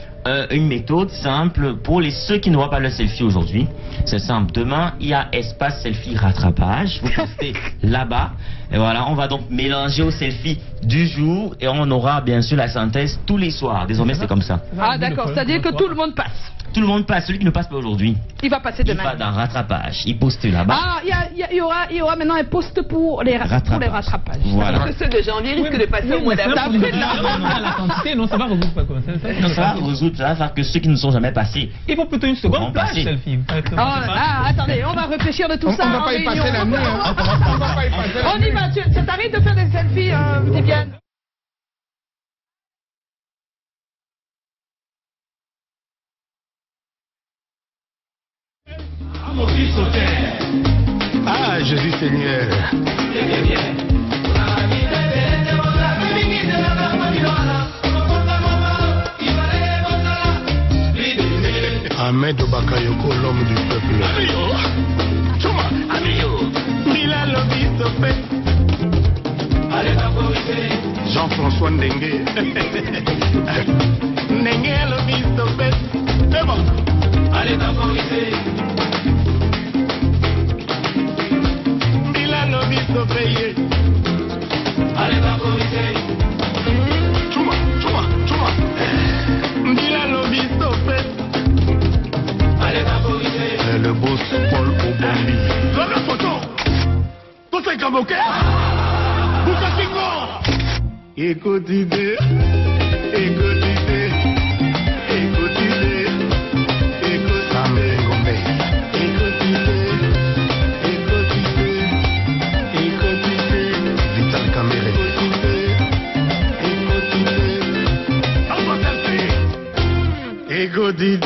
une méthode simple pour ceux qui ne voient pas le selfie aujourd'hui. C'est simple. Demain, il y a espace selfie rattrapage. Vous postez là-bas. Et voilà, on va donc mélanger au selfie du jour et on aura bien sûr la synthèse tous les soirs. Désormais, c'est comme ça. Ah d'accord, c'est-à-dire que tout le monde passe. Tout le monde passe. Celui qui ne passe pas aujourd'hui, il va passer demain. Il va dans rattrapage. Il poste là-bas. Ah, il y aura maintenant un poste pour les rattrapages. Voilà. Parce que ceux de janvier risquent de passer au mois d'avril. Non, ça va résoudre pas comme ça. Non, ça va résoudre, ça va faire que ceux qui ne sont jamais passés. Il faut plutôt une seconde plage selfie. Attendez, on va réfléchir de tout ça. On ne va pas y passer la nuit. On y va. Ça t'arrive de faire des selfies, Viviane? Ah, Jésus Seigneur. Ahmed Bakayoko, l'homme du peuple. Jean-François Ndengue. Ndengue, le bistopé. C'est bon. Allez, temporiser. Mila, le bistopé. Allez, temporiser. Chuma. Mila, le bistopé. Allez, temporiser. Le boss Paul Obambi. Dans la photo. Tout est comme ok. Écoutez. Vital Caméré. Écoutez.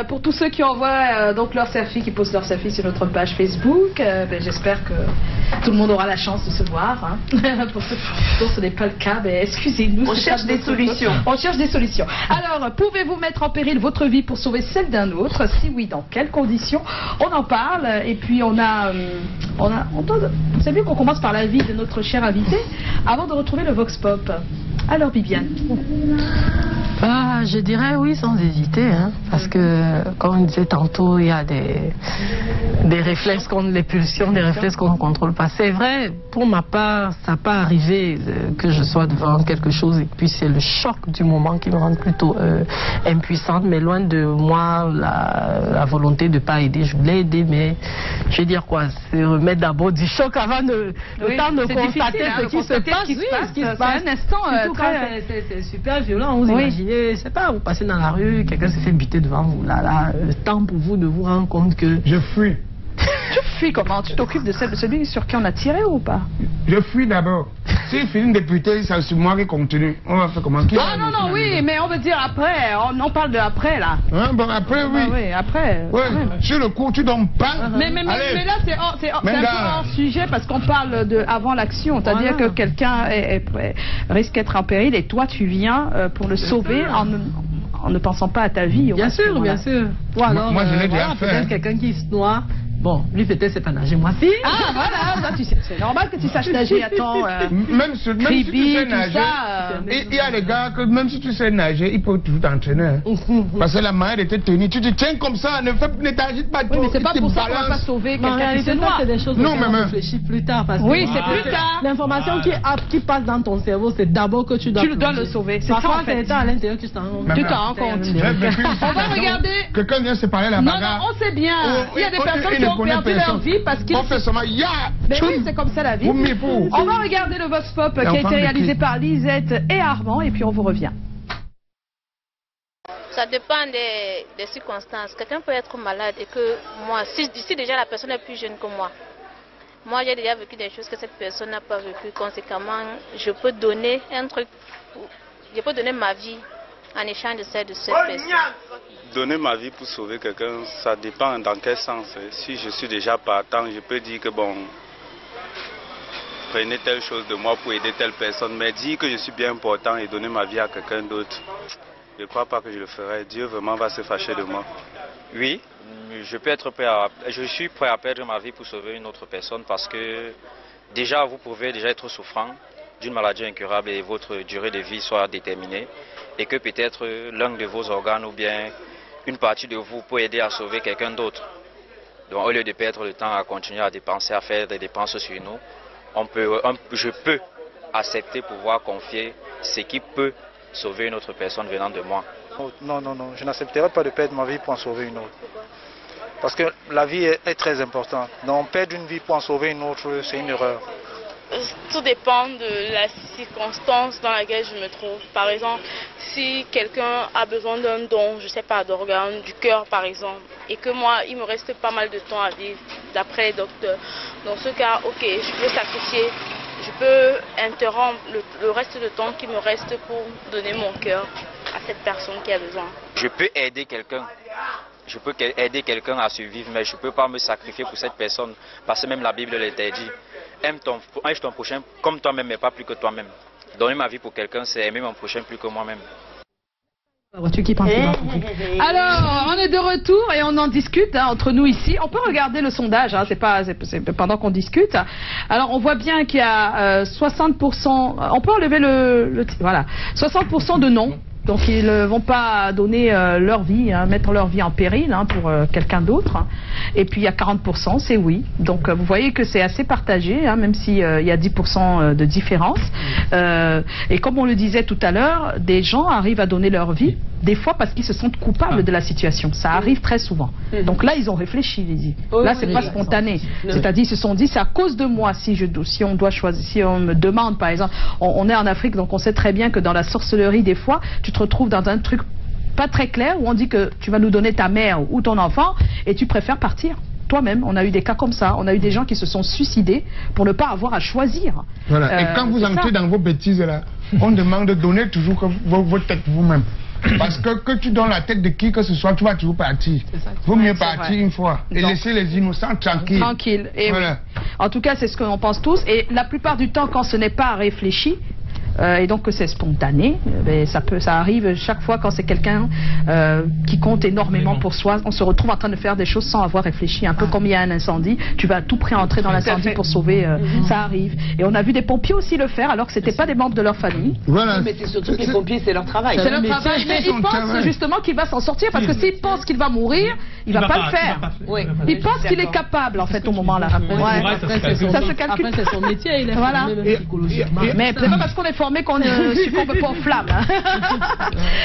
Pour tous ceux qui envoient donc leurs selfies, qui postent leurs selfies sur notre page Facebook, j'espère que tout le monde aura la chance de se voir. Hein. Pour ceux dont ce n'est pas le cas, excusez-nous. On cherche des solutions. On cherche des solutions. Alors, pouvez-vous mettre en péril votre vie pour sauver celle d'un autre? Si oui, dans quelles conditions? On en parle. Et puis c'est mieux qu'on commence par la vie de notre cher invité avant de retrouver le Vox Pop. Alors, Viviane. Je dirais oui sans hésiter, hein, parce que comme on disait tantôt, il y a des réflexes les pulsions, des réflexes qu'on ne contrôle pas. C'est vrai, pour ma part, ça n'a pas arrivé que je sois devant quelque chose et puis c'est le choc du moment qui me rend plutôt impuissante, mais loin de moi la volonté de ne pas aider. Je voulais aider, mais je vais dire quoi, c'est remettre d'abord du choc avant le temps de constater ce qui se passe. C'est un instant c'est super violent, vous imaginez, c'est pas, vous passez dans la rue, quelqu'un s'est fait buter devant vous, le temps pour vous de vous rendre compte que... Je fuis. fuis comment? Tu t'occupes de celui sur qui on a tiré ou pas? Je fuis d'abord. S'il finit de buter, c'est sur moi qui continue. On va faire comment? Non, oui, mais on veut dire après. On parle de après, là. Hein, bon, après, oui. Oui, après. Oui, sur le coup, tu donnes pas. Mais là, c'est un peu hors sujet parce qu'on parle de avant l'action. C'est-à-dire que quelqu'un risque d'être en péril et toi, tu viens pour le sauver en ne pensant pas à ta vie. Bien sûr, bien sûr. Ou alors, moi, je l'ai déjà fait. Peut-être quelqu'un qui se noie. Bon, lui peut-être c'est pas nager, moi si. Ah voilà, c'est normal que tu saches nager, attends. Même si tu sais nager, il y a des gars que même si tu sais nager, ils peuvent toujours t'entraîner. Parce que la manière de te tenir, tu te tiens comme ça, ne t'agite pas trop. Oui, mais c'est pas pour ça qu'on va pas sauver quelqu'un qui se noie. C'est des choses que tu réfléchis plus tard. Oui, c'est plus tard. L'information qui passe dans ton cerveau, c'est d'abord que tu dois le sauver. C'est ça en fait. À l'intérieur que tu t'en rends compte. On va regarder. Quelqu'un vient séparer la bagarre. Non, on sait bien. Il y a des personnes qui ont perdu leur vie parce qu'ils... Mais oui, c'est comme ça la vie. On va regarder le Vox Pop qui a été réalisé par Lisette et Armand et puis on vous revient. Ça dépend des circonstances. Quelqu'un peut être malade et que moi, si déjà la personne est plus jeune que moi, j'ai déjà vécu des choses que cette personne n'a pas vécu. Conséquemment, je peux donner un truc, je peux donner ma vie en échange de celle de cette personne. Donner ma vie pour sauver quelqu'un, ça dépend dans quel sens. Si je suis déjà partant, je peux dire que bon, prenez telle chose de moi pour aider telle personne. Mais dire que je suis bien important et donner ma vie à quelqu'un d'autre, je ne crois pas que je le ferai. Dieu vraiment va se fâcher de moi. Oui, je suis prêt à perdre ma vie pour sauver une autre personne parce que déjà vous pouvez déjà être souffrant d'une maladie incurable et votre durée de vie soit déterminée et que peut-être l'un de vos organes ou bien une partie de vous peut aider à sauver quelqu'un d'autre. Donc au lieu de perdre le temps à continuer à dépenser, à faire des dépenses sur nous, je peux accepter pouvoir confier ce qui peut sauver une autre personne venant de moi. Non, je n'accepterai pas de perdre ma vie pour en sauver une autre. Parce que la vie est très importante. Donc perdre une vie pour en sauver une autre, c'est une erreur. Tout dépend de la circonstance dans laquelle je me trouve. Par exemple, si quelqu'un a besoin d'un don, je ne sais pas, d'organe, du cœur par exemple, et que moi, il me reste pas mal de temps à vivre d'après les docteurs. Dans ce cas, ok, je peux sacrifier, je peux interrompre le reste de temps qui me reste pour donner mon cœur à cette personne qui a besoin. Je peux aider quelqu'un. Je peux aider quelqu'un à survivre, mais je ne peux pas me sacrifier pour cette personne, parce que même la Bible l'interdit. Aime ton prochain comme toi-même, mais pas plus que toi-même. Donner ma vie pour quelqu'un, c'est aimer mon prochain plus que moi-même. Alors, on est de retour et on en discute entre nous ici. On peut regarder le sondage, c'est pendant qu'on discute. Alors, on voit bien qu'il y a 60%, on peut enlever voilà, 60% de non. Donc ils ne vont pas donner leur vie, mettre leur vie en péril pour quelqu'un d'autre. Et puis il y a 40%, c'est oui. Donc vous voyez que c'est assez partagé, même s'il y a 10% de différence. Et comme on le disait tout à l'heure, des gens arrivent à donner leur vie, des fois parce qu'ils se sentent coupables de la situation. Ça arrive très souvent. Donc là, ils ont réfléchi, les dit. Là, c'est pas spontané. C'est-à-dire, ils se sont dit, c'est à cause de moi si on doit choisir, si on me demande, par exemple, on est en Afrique, donc on sait très bien que dans la sorcellerie, des fois, tu te retrouves dans un truc pas très clair où on dit que tu vas nous donner ta mère ou ton enfant et tu préfères partir toi-même. On a eu des cas comme ça, on a eu des gens qui se sont suicidés pour ne pas avoir à choisir. Voilà. Et quand vous entrez dans vos bêtises là, on demande de donner toujours votre tête vous-même. Parce que tu donnes la tête de qui que ce soit, tu vas toujours partir. Vaut mieux partir une fois et laisser les innocents tranquilles. Tranquilles. Et voilà. Oui. En tout cas, c'est ce qu'on pense tous. Et la plupart du temps, quand ce n'est pas réfléchi, et donc que c'est spontané, ça arrive chaque fois quand c'est quelqu'un qui compte énormément pour soi, on se retrouve en train de faire des choses sans avoir réfléchi, un peu comme il y a un incendie, tu vas à tout prix entrer dans l'incendie pour sauver, ça arrive. Et on a vu des pompiers aussi le faire alors que c'était pas des membres de leur famille. Voilà. Mais c'est surtout que les pompiers, c'est leur travail. C'est leur travail, mais ils pensent justement qu'il va s'en sortir parce que s'il pense qu'il va mourir, il va pas le faire. Il pense qu'il est capable en fait au moment-là. Ça se calcule. Après c'est son métier, il est voilà. Mais c'est pas parce qu'on est formé qu'on ne succombe pas aux flammes.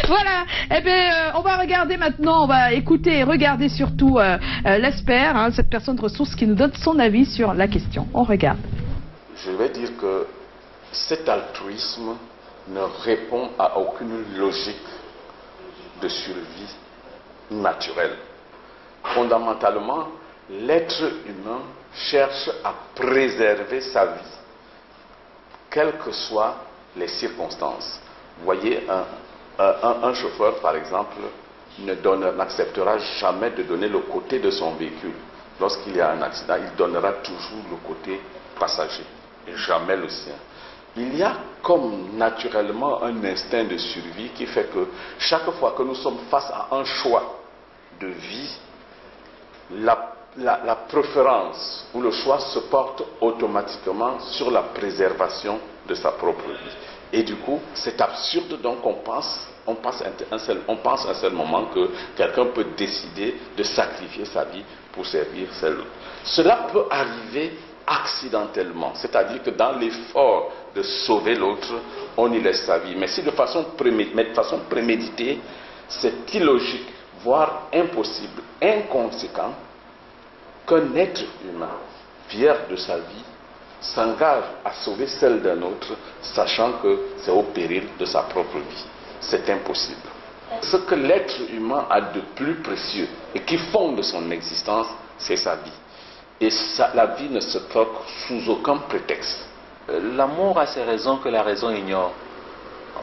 Voilà. Eh bien, on va regarder maintenant, on va écouter et regarder surtout l'Esper, cette personne de ressources qui nous donne son avis sur la question. On regarde. Je vais dire que cet altruisme ne répond à aucune logique de survie naturelle. Fondamentalement, l'être humain cherche à préserver sa vie, quelles que soient les circonstances. Vous voyez, un chauffeur, par exemple, n'acceptera jamais de donner le côté de son véhicule. Lorsqu'il y a un accident, il donnera toujours le côté passager, et jamais le sien. Il y a comme naturellement un instinct de survie qui fait que chaque fois que nous sommes face à un choix de vie, la préférence ou le choix se porte automatiquement sur la préservation de sa propre vie. Et du coup, c'est absurde, donc on pense un seul moment que quelqu'un peut décider de sacrifier sa vie pour servir celle autre. Cela peut arriver accidentellement, c'est-à-dire que dans l'effort de sauver l'autre, on y laisse sa vie. Mais si de façon préméditée, c'est illogique, voire impossible, inconséquent, qu'un être humain, fier de sa vie, s'engage à sauver celle d'un autre, sachant que c'est au péril de sa propre vie. C'est impossible. Ce que l'être humain a de plus précieux et qui fonde son existence, c'est sa vie. Et la vie ne se troque sous aucun prétexte. L'amour a ses raisons que la raison ignore.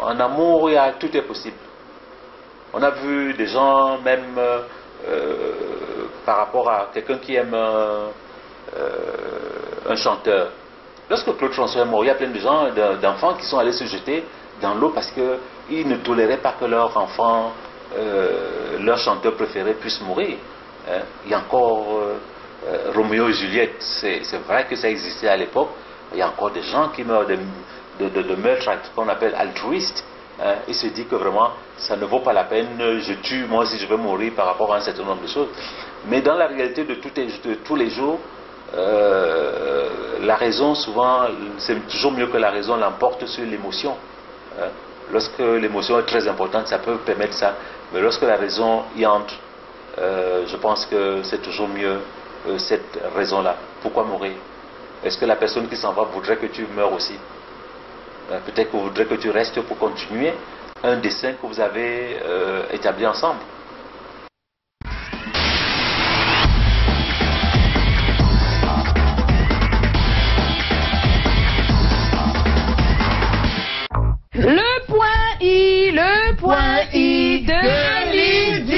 En amour, tout est possible. On a vu des gens, même par rapport à quelqu'un qui aime un chanteur. Lorsque Claude François est mort, il y a plein de gens, d'enfants qui sont allés se jeter dans l'eau parce qu'ils ne toléraient pas que leur enfant, leur chanteur préféré puisse mourir. Hein? Il y a encore Roméo et Juliette, c'est vrai que ça existait à l'époque. Il y a encore des gens qui meurent de meurtres qu'on appelle altruistes. Hein? Et se dit que vraiment, ça ne vaut pas la peine, je tue moi si je veux mourir par rapport à un certain nombre de choses. Mais dans la réalité de tous les jours, la raison, souvent, c'est toujours mieux que la raison l'emporte sur l'émotion. Hein? Lorsque l'émotion est très importante, ça peut permettre ça. Mais lorsque la raison y entre, je pense que c'est toujours mieux cette raison-là. Pourquoi mourir? Est-ce que la personne qui s'en va voudrait que tu meurs aussi? Peut-être que voudrait que tu restes pour continuer un dessein que vous avez établi ensemble. Le point I de Lydie.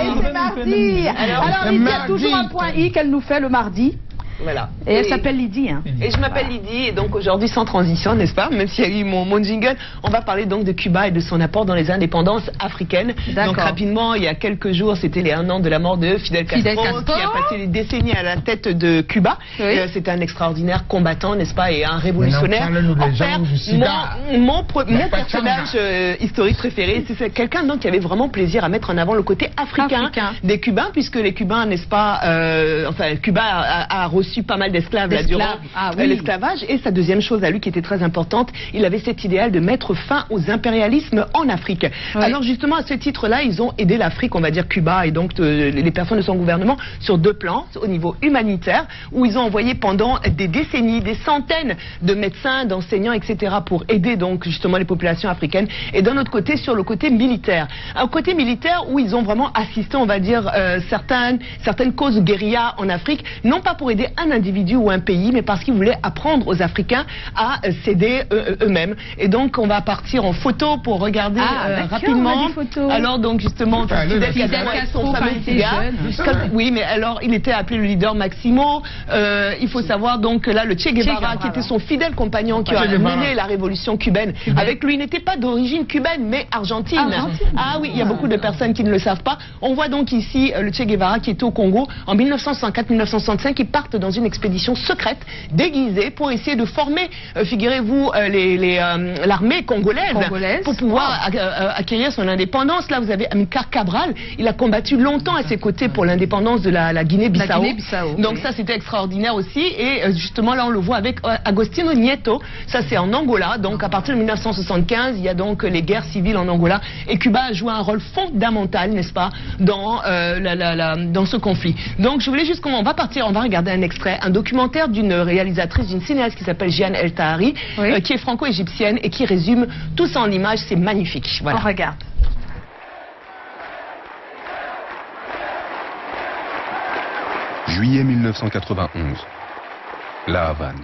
Et c'est mardi. Alors Lydie a toujours un point I qu'elle nous fait le mardi. Voilà. Et elle s'appelle Lydie. Hein. Et je m'appelle Lydie, et donc aujourd'hui, sans transition, n'est-ce pas? Même s'il y a eu mon jingle, on va parler donc de Cuba et de son apport dans les indépendances africaines. Donc rapidement, il y a quelques jours, c'était les 1 an de la mort de Fidel Castro, qui a passé des décennies à la tête de Cuba. Oui. C'était un extraordinaire combattant, n'est-ce pas, et un révolutionnaire. Mon personnage historique préféré, c'est quelqu'un qui avait vraiment plaisir à mettre en avant le côté africain des Cubains, puisque les Cubains, n'est-ce pas, enfin, Cuba a reçu pas mal d'esclaves durant l'esclavage. Et sa deuxième chose à lui qui était très importante, il avait cet idéal de mettre fin aux impérialismes en Afrique. Oui. Alors justement à ce titre-là, ils ont aidé l'Afrique, on va dire Cuba et donc les personnes de son gouvernement sur 2 plans, au niveau humanitaire, où ils ont envoyé pendant des décennies des centaines de médecins, d'enseignants, etc. pour aider donc justement les populations africaines. Et d'un autre côté, sur le côté militaire. Un côté militaire où ils ont vraiment assisté, on va dire, certaines causes guérilla en Afrique, non pas pour aider un individu ou un pays, mais parce qu'ils voulaient apprendre aux Africains à s'aider eux-mêmes. Et donc, on va partir en photo pour regarder rapidement. Alors, donc, justement, Fidel Castro, son fameux cigare. Oui, mais alors, il était appelé le leader Maximo. Il faut savoir, donc, là, le Che Guevara, qui était son fidèle compagnon, qui a mené la révolution cubaine. Avec lui, il n'était pas d'origine cubaine, mais argentine. Ah oui, il y a beaucoup de personnes qui ne le savent pas. On voit donc ici le Che Guevara qui était au Congo en 1964-1965, qui partent dans une expédition secrète, déguisée, pour essayer de former, figurez-vous, l'armée congolaise pour pouvoir acquérir son indépendance. Là, vous avez Amilcar Cabral, il a combattu longtemps à ses côtés pour l'indépendance de la Guinée-Bissau. Donc ça, c'était extraordinaire aussi. Et justement, là, on le voit avec Agostinho Nieto. Ça, c'est en Angola. Donc, à partir de 1975, il y a donc les guerres civiles en Angola. Et Cuba a joué un rôle fondamental, n'est-ce pas, dans ce conflit. Donc, je voulais juste qu'on va partir, on va regarder un extrait, un documentaire d'une réalisatrice, d'une cinéaste qui s'appelle Jeanne El Tahari, qui est franco-égyptienne et qui résume tout ça en images. C'est magnifique. Voilà. On regarde. Juillet 1991. La Havane.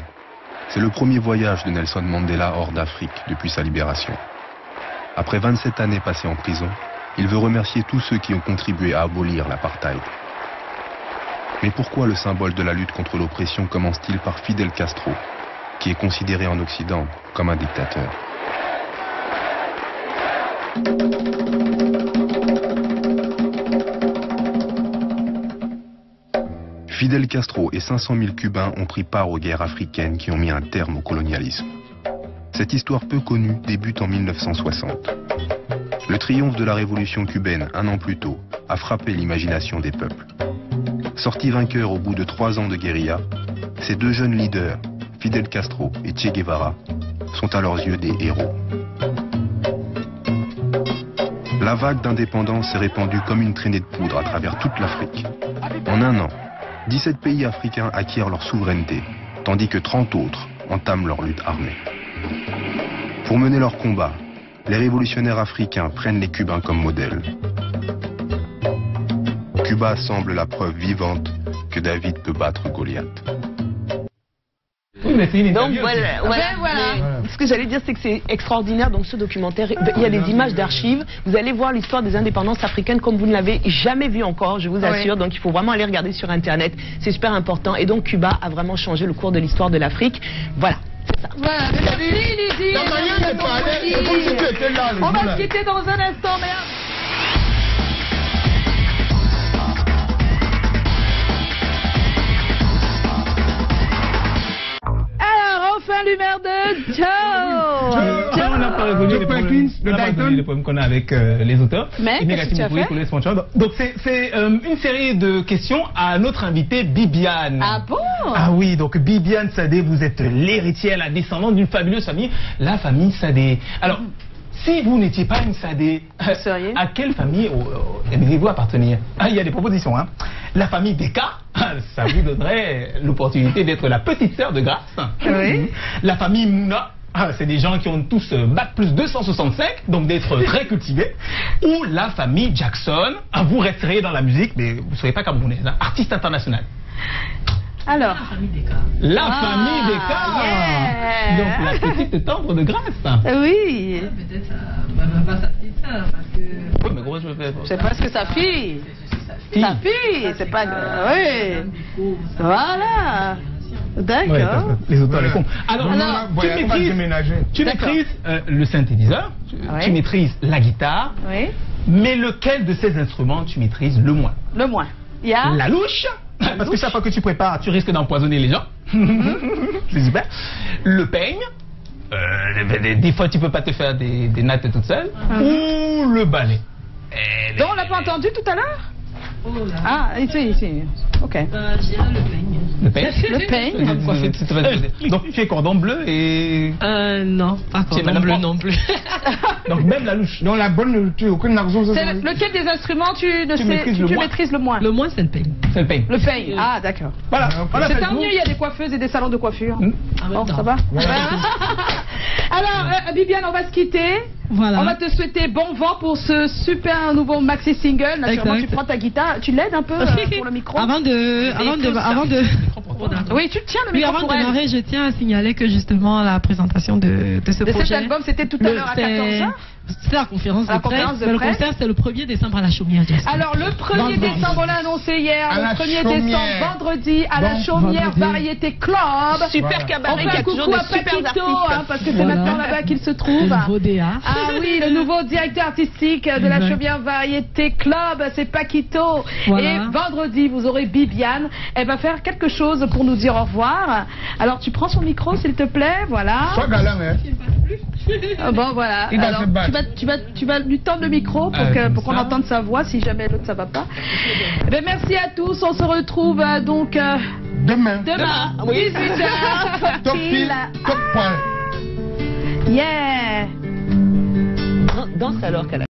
C'est le premier voyage de Nelson Mandela hors d'Afrique depuis sa libération. Après 27 années passées en prison, il veut remercier tous ceux qui ont contribué à abolir l'apartheid. Mais pourquoi le symbole de la lutte contre l'oppression commence-t-il par Fidel Castro, qui est considéré en Occident comme un dictateur? Fidel Castro et 500 000 Cubains ont pris part aux guerres africaines qui ont mis un terme au colonialisme. Cette histoire peu connue débute en 1960. Le triomphe de la révolution cubaine, un an plus tôt, a frappé l'imagination des peuples. Sortis vainqueurs au bout de 3 ans de guérilla, ces deux jeunes leaders, Fidel Castro et Che Guevara, sont à leurs yeux des héros. La vague d'indépendance s'est répandue comme une traînée de poudre à travers toute l'Afrique. En un an, 17 pays africains acquièrent leur souveraineté, tandis que 30 autres entament leur lutte armée. Pour mener leur combat, les révolutionnaires africains prennent les Cubains comme modèle. Cuba semble la preuve vivante que David peut battre Goliath. Oui, mais c'est une donc voilà. Ce que j'allais dire, c'est que c'est extraordinaire. Donc ce documentaire, il y a des images d'archives. Vous allez voir l'histoire des indépendances africaines comme vous ne l'avez jamais vu encore, je vous assure. Donc il faut vraiment aller regarder sur Internet. C'est super important. Et donc Cuba a vraiment changé le cours de l'histoire de l'Afrique. Voilà. Ça. Voilà, merci Lydie. On va se quitter dans un instant, merde. Alors, enfin l'humeur de Joe. On n'a pas résolu les problèmes qu'on a avec les auteurs. Mais qu'est-ce que tu as fait? Donc c'est une série de questions à notre invitée Bibiane. Ah bon? Ah oui, donc Bibiane Sadé, vous êtes l'héritière, la descendante d'une fabuleuse famille, la famille Sadé. Alors, si vous n'étiez pas une Sadé, à quelle famille aimeriez-vous appartenir? Il y a des propositions, hein. La famille Deka, ça vous donnerait l'opportunité d'être la petite sœur de Grace. Oui. La famille Mouna, c'est des gens qui ont tous bac plus 265, donc d'être très cultivés. Ou la famille Jackson, vous resterez dans la musique, mais vous ne serez pas camerounaise, hein, artiste international. Alors, la famille Deka. Yeah. Donc la petite tendre de Grace. Oui. Peut-être même pas sa petite sœur, parce que... Oui, mais gros, je fais... C'est presque sa fille. Sa fille, c'est pas... Oui. Voilà. D'accord. Les auteurs les cons. Alors tu maîtrises le synthétiseur, tu maîtrises la guitare, mais lequel de ces instruments tu maîtrises le moins? Le moins. Il y a... La louche. Parce que chaque fois que tu prépares, tu risques d'empoisonner les gens. C'est super. Le peigne. Des fois, tu peux pas te faire des nattes toute seule. Ou le balai. Donc, on l'a pas entendu tout à l'heure? Oh là. Ah, ici. Ok. J'ai le peigne. Le peigne? Le peigne. Donc, tu es cordon bleu et... Non, pas cordon bleu non plus. Donc, même la louche. Donc, la bonne, tu aucune raison. C'est lequel des instruments tu maîtrises le moins? Le moins, c'est le peigne. C'est le peigne. Le peigne. Ah, d'accord. Voilà. C'est tant mieux, il y a des coiffeuses et des salons de coiffure. Bon, ça va? Alors, Bibiane, on va se quitter. Voilà. On va te souhaiter bon vent pour ce super nouveau maxi single. Naturellement, tu prends ta guitare. Tu l'aides un peu pour le micro? Avant de... Oui, tu tiens le micro. Avant de démarrer, je tiens à signaler que justement la présentation de ce projet... cet album, c'était tout à l'heure à 14h? C'est la conférence de presse. Le concert, c'est le 1er décembre à la Chaumière. Alors, le 1er décembre, on l'a annoncé hier. Le 1er décembre, vendredi, à la Chaumière Variété Club. Super cabaret. On fait un coucou à Paquito, parce que c'est maintenant là-bas qu'il se trouve. Le nouveau DA. Ah oui, le nouveau directeur artistique de la Chaumière Variété Club, c'est Paquito. Et vendredi, vous aurez Bibiane. Elle va faire quelque chose pour nous dire au revoir. Alors, tu prends son micro, s'il te plaît. Voilà. Sois galant, hein. Bon, voilà. Alors, tu vas lui tendre le micro pour qu'on entende sa voix, si jamais l'autre ça va pas. Ben, merci à tous. On se retrouve donc demain. Oui, 18h. Top pile, top point. Yeah. Danse alors qu'elle a...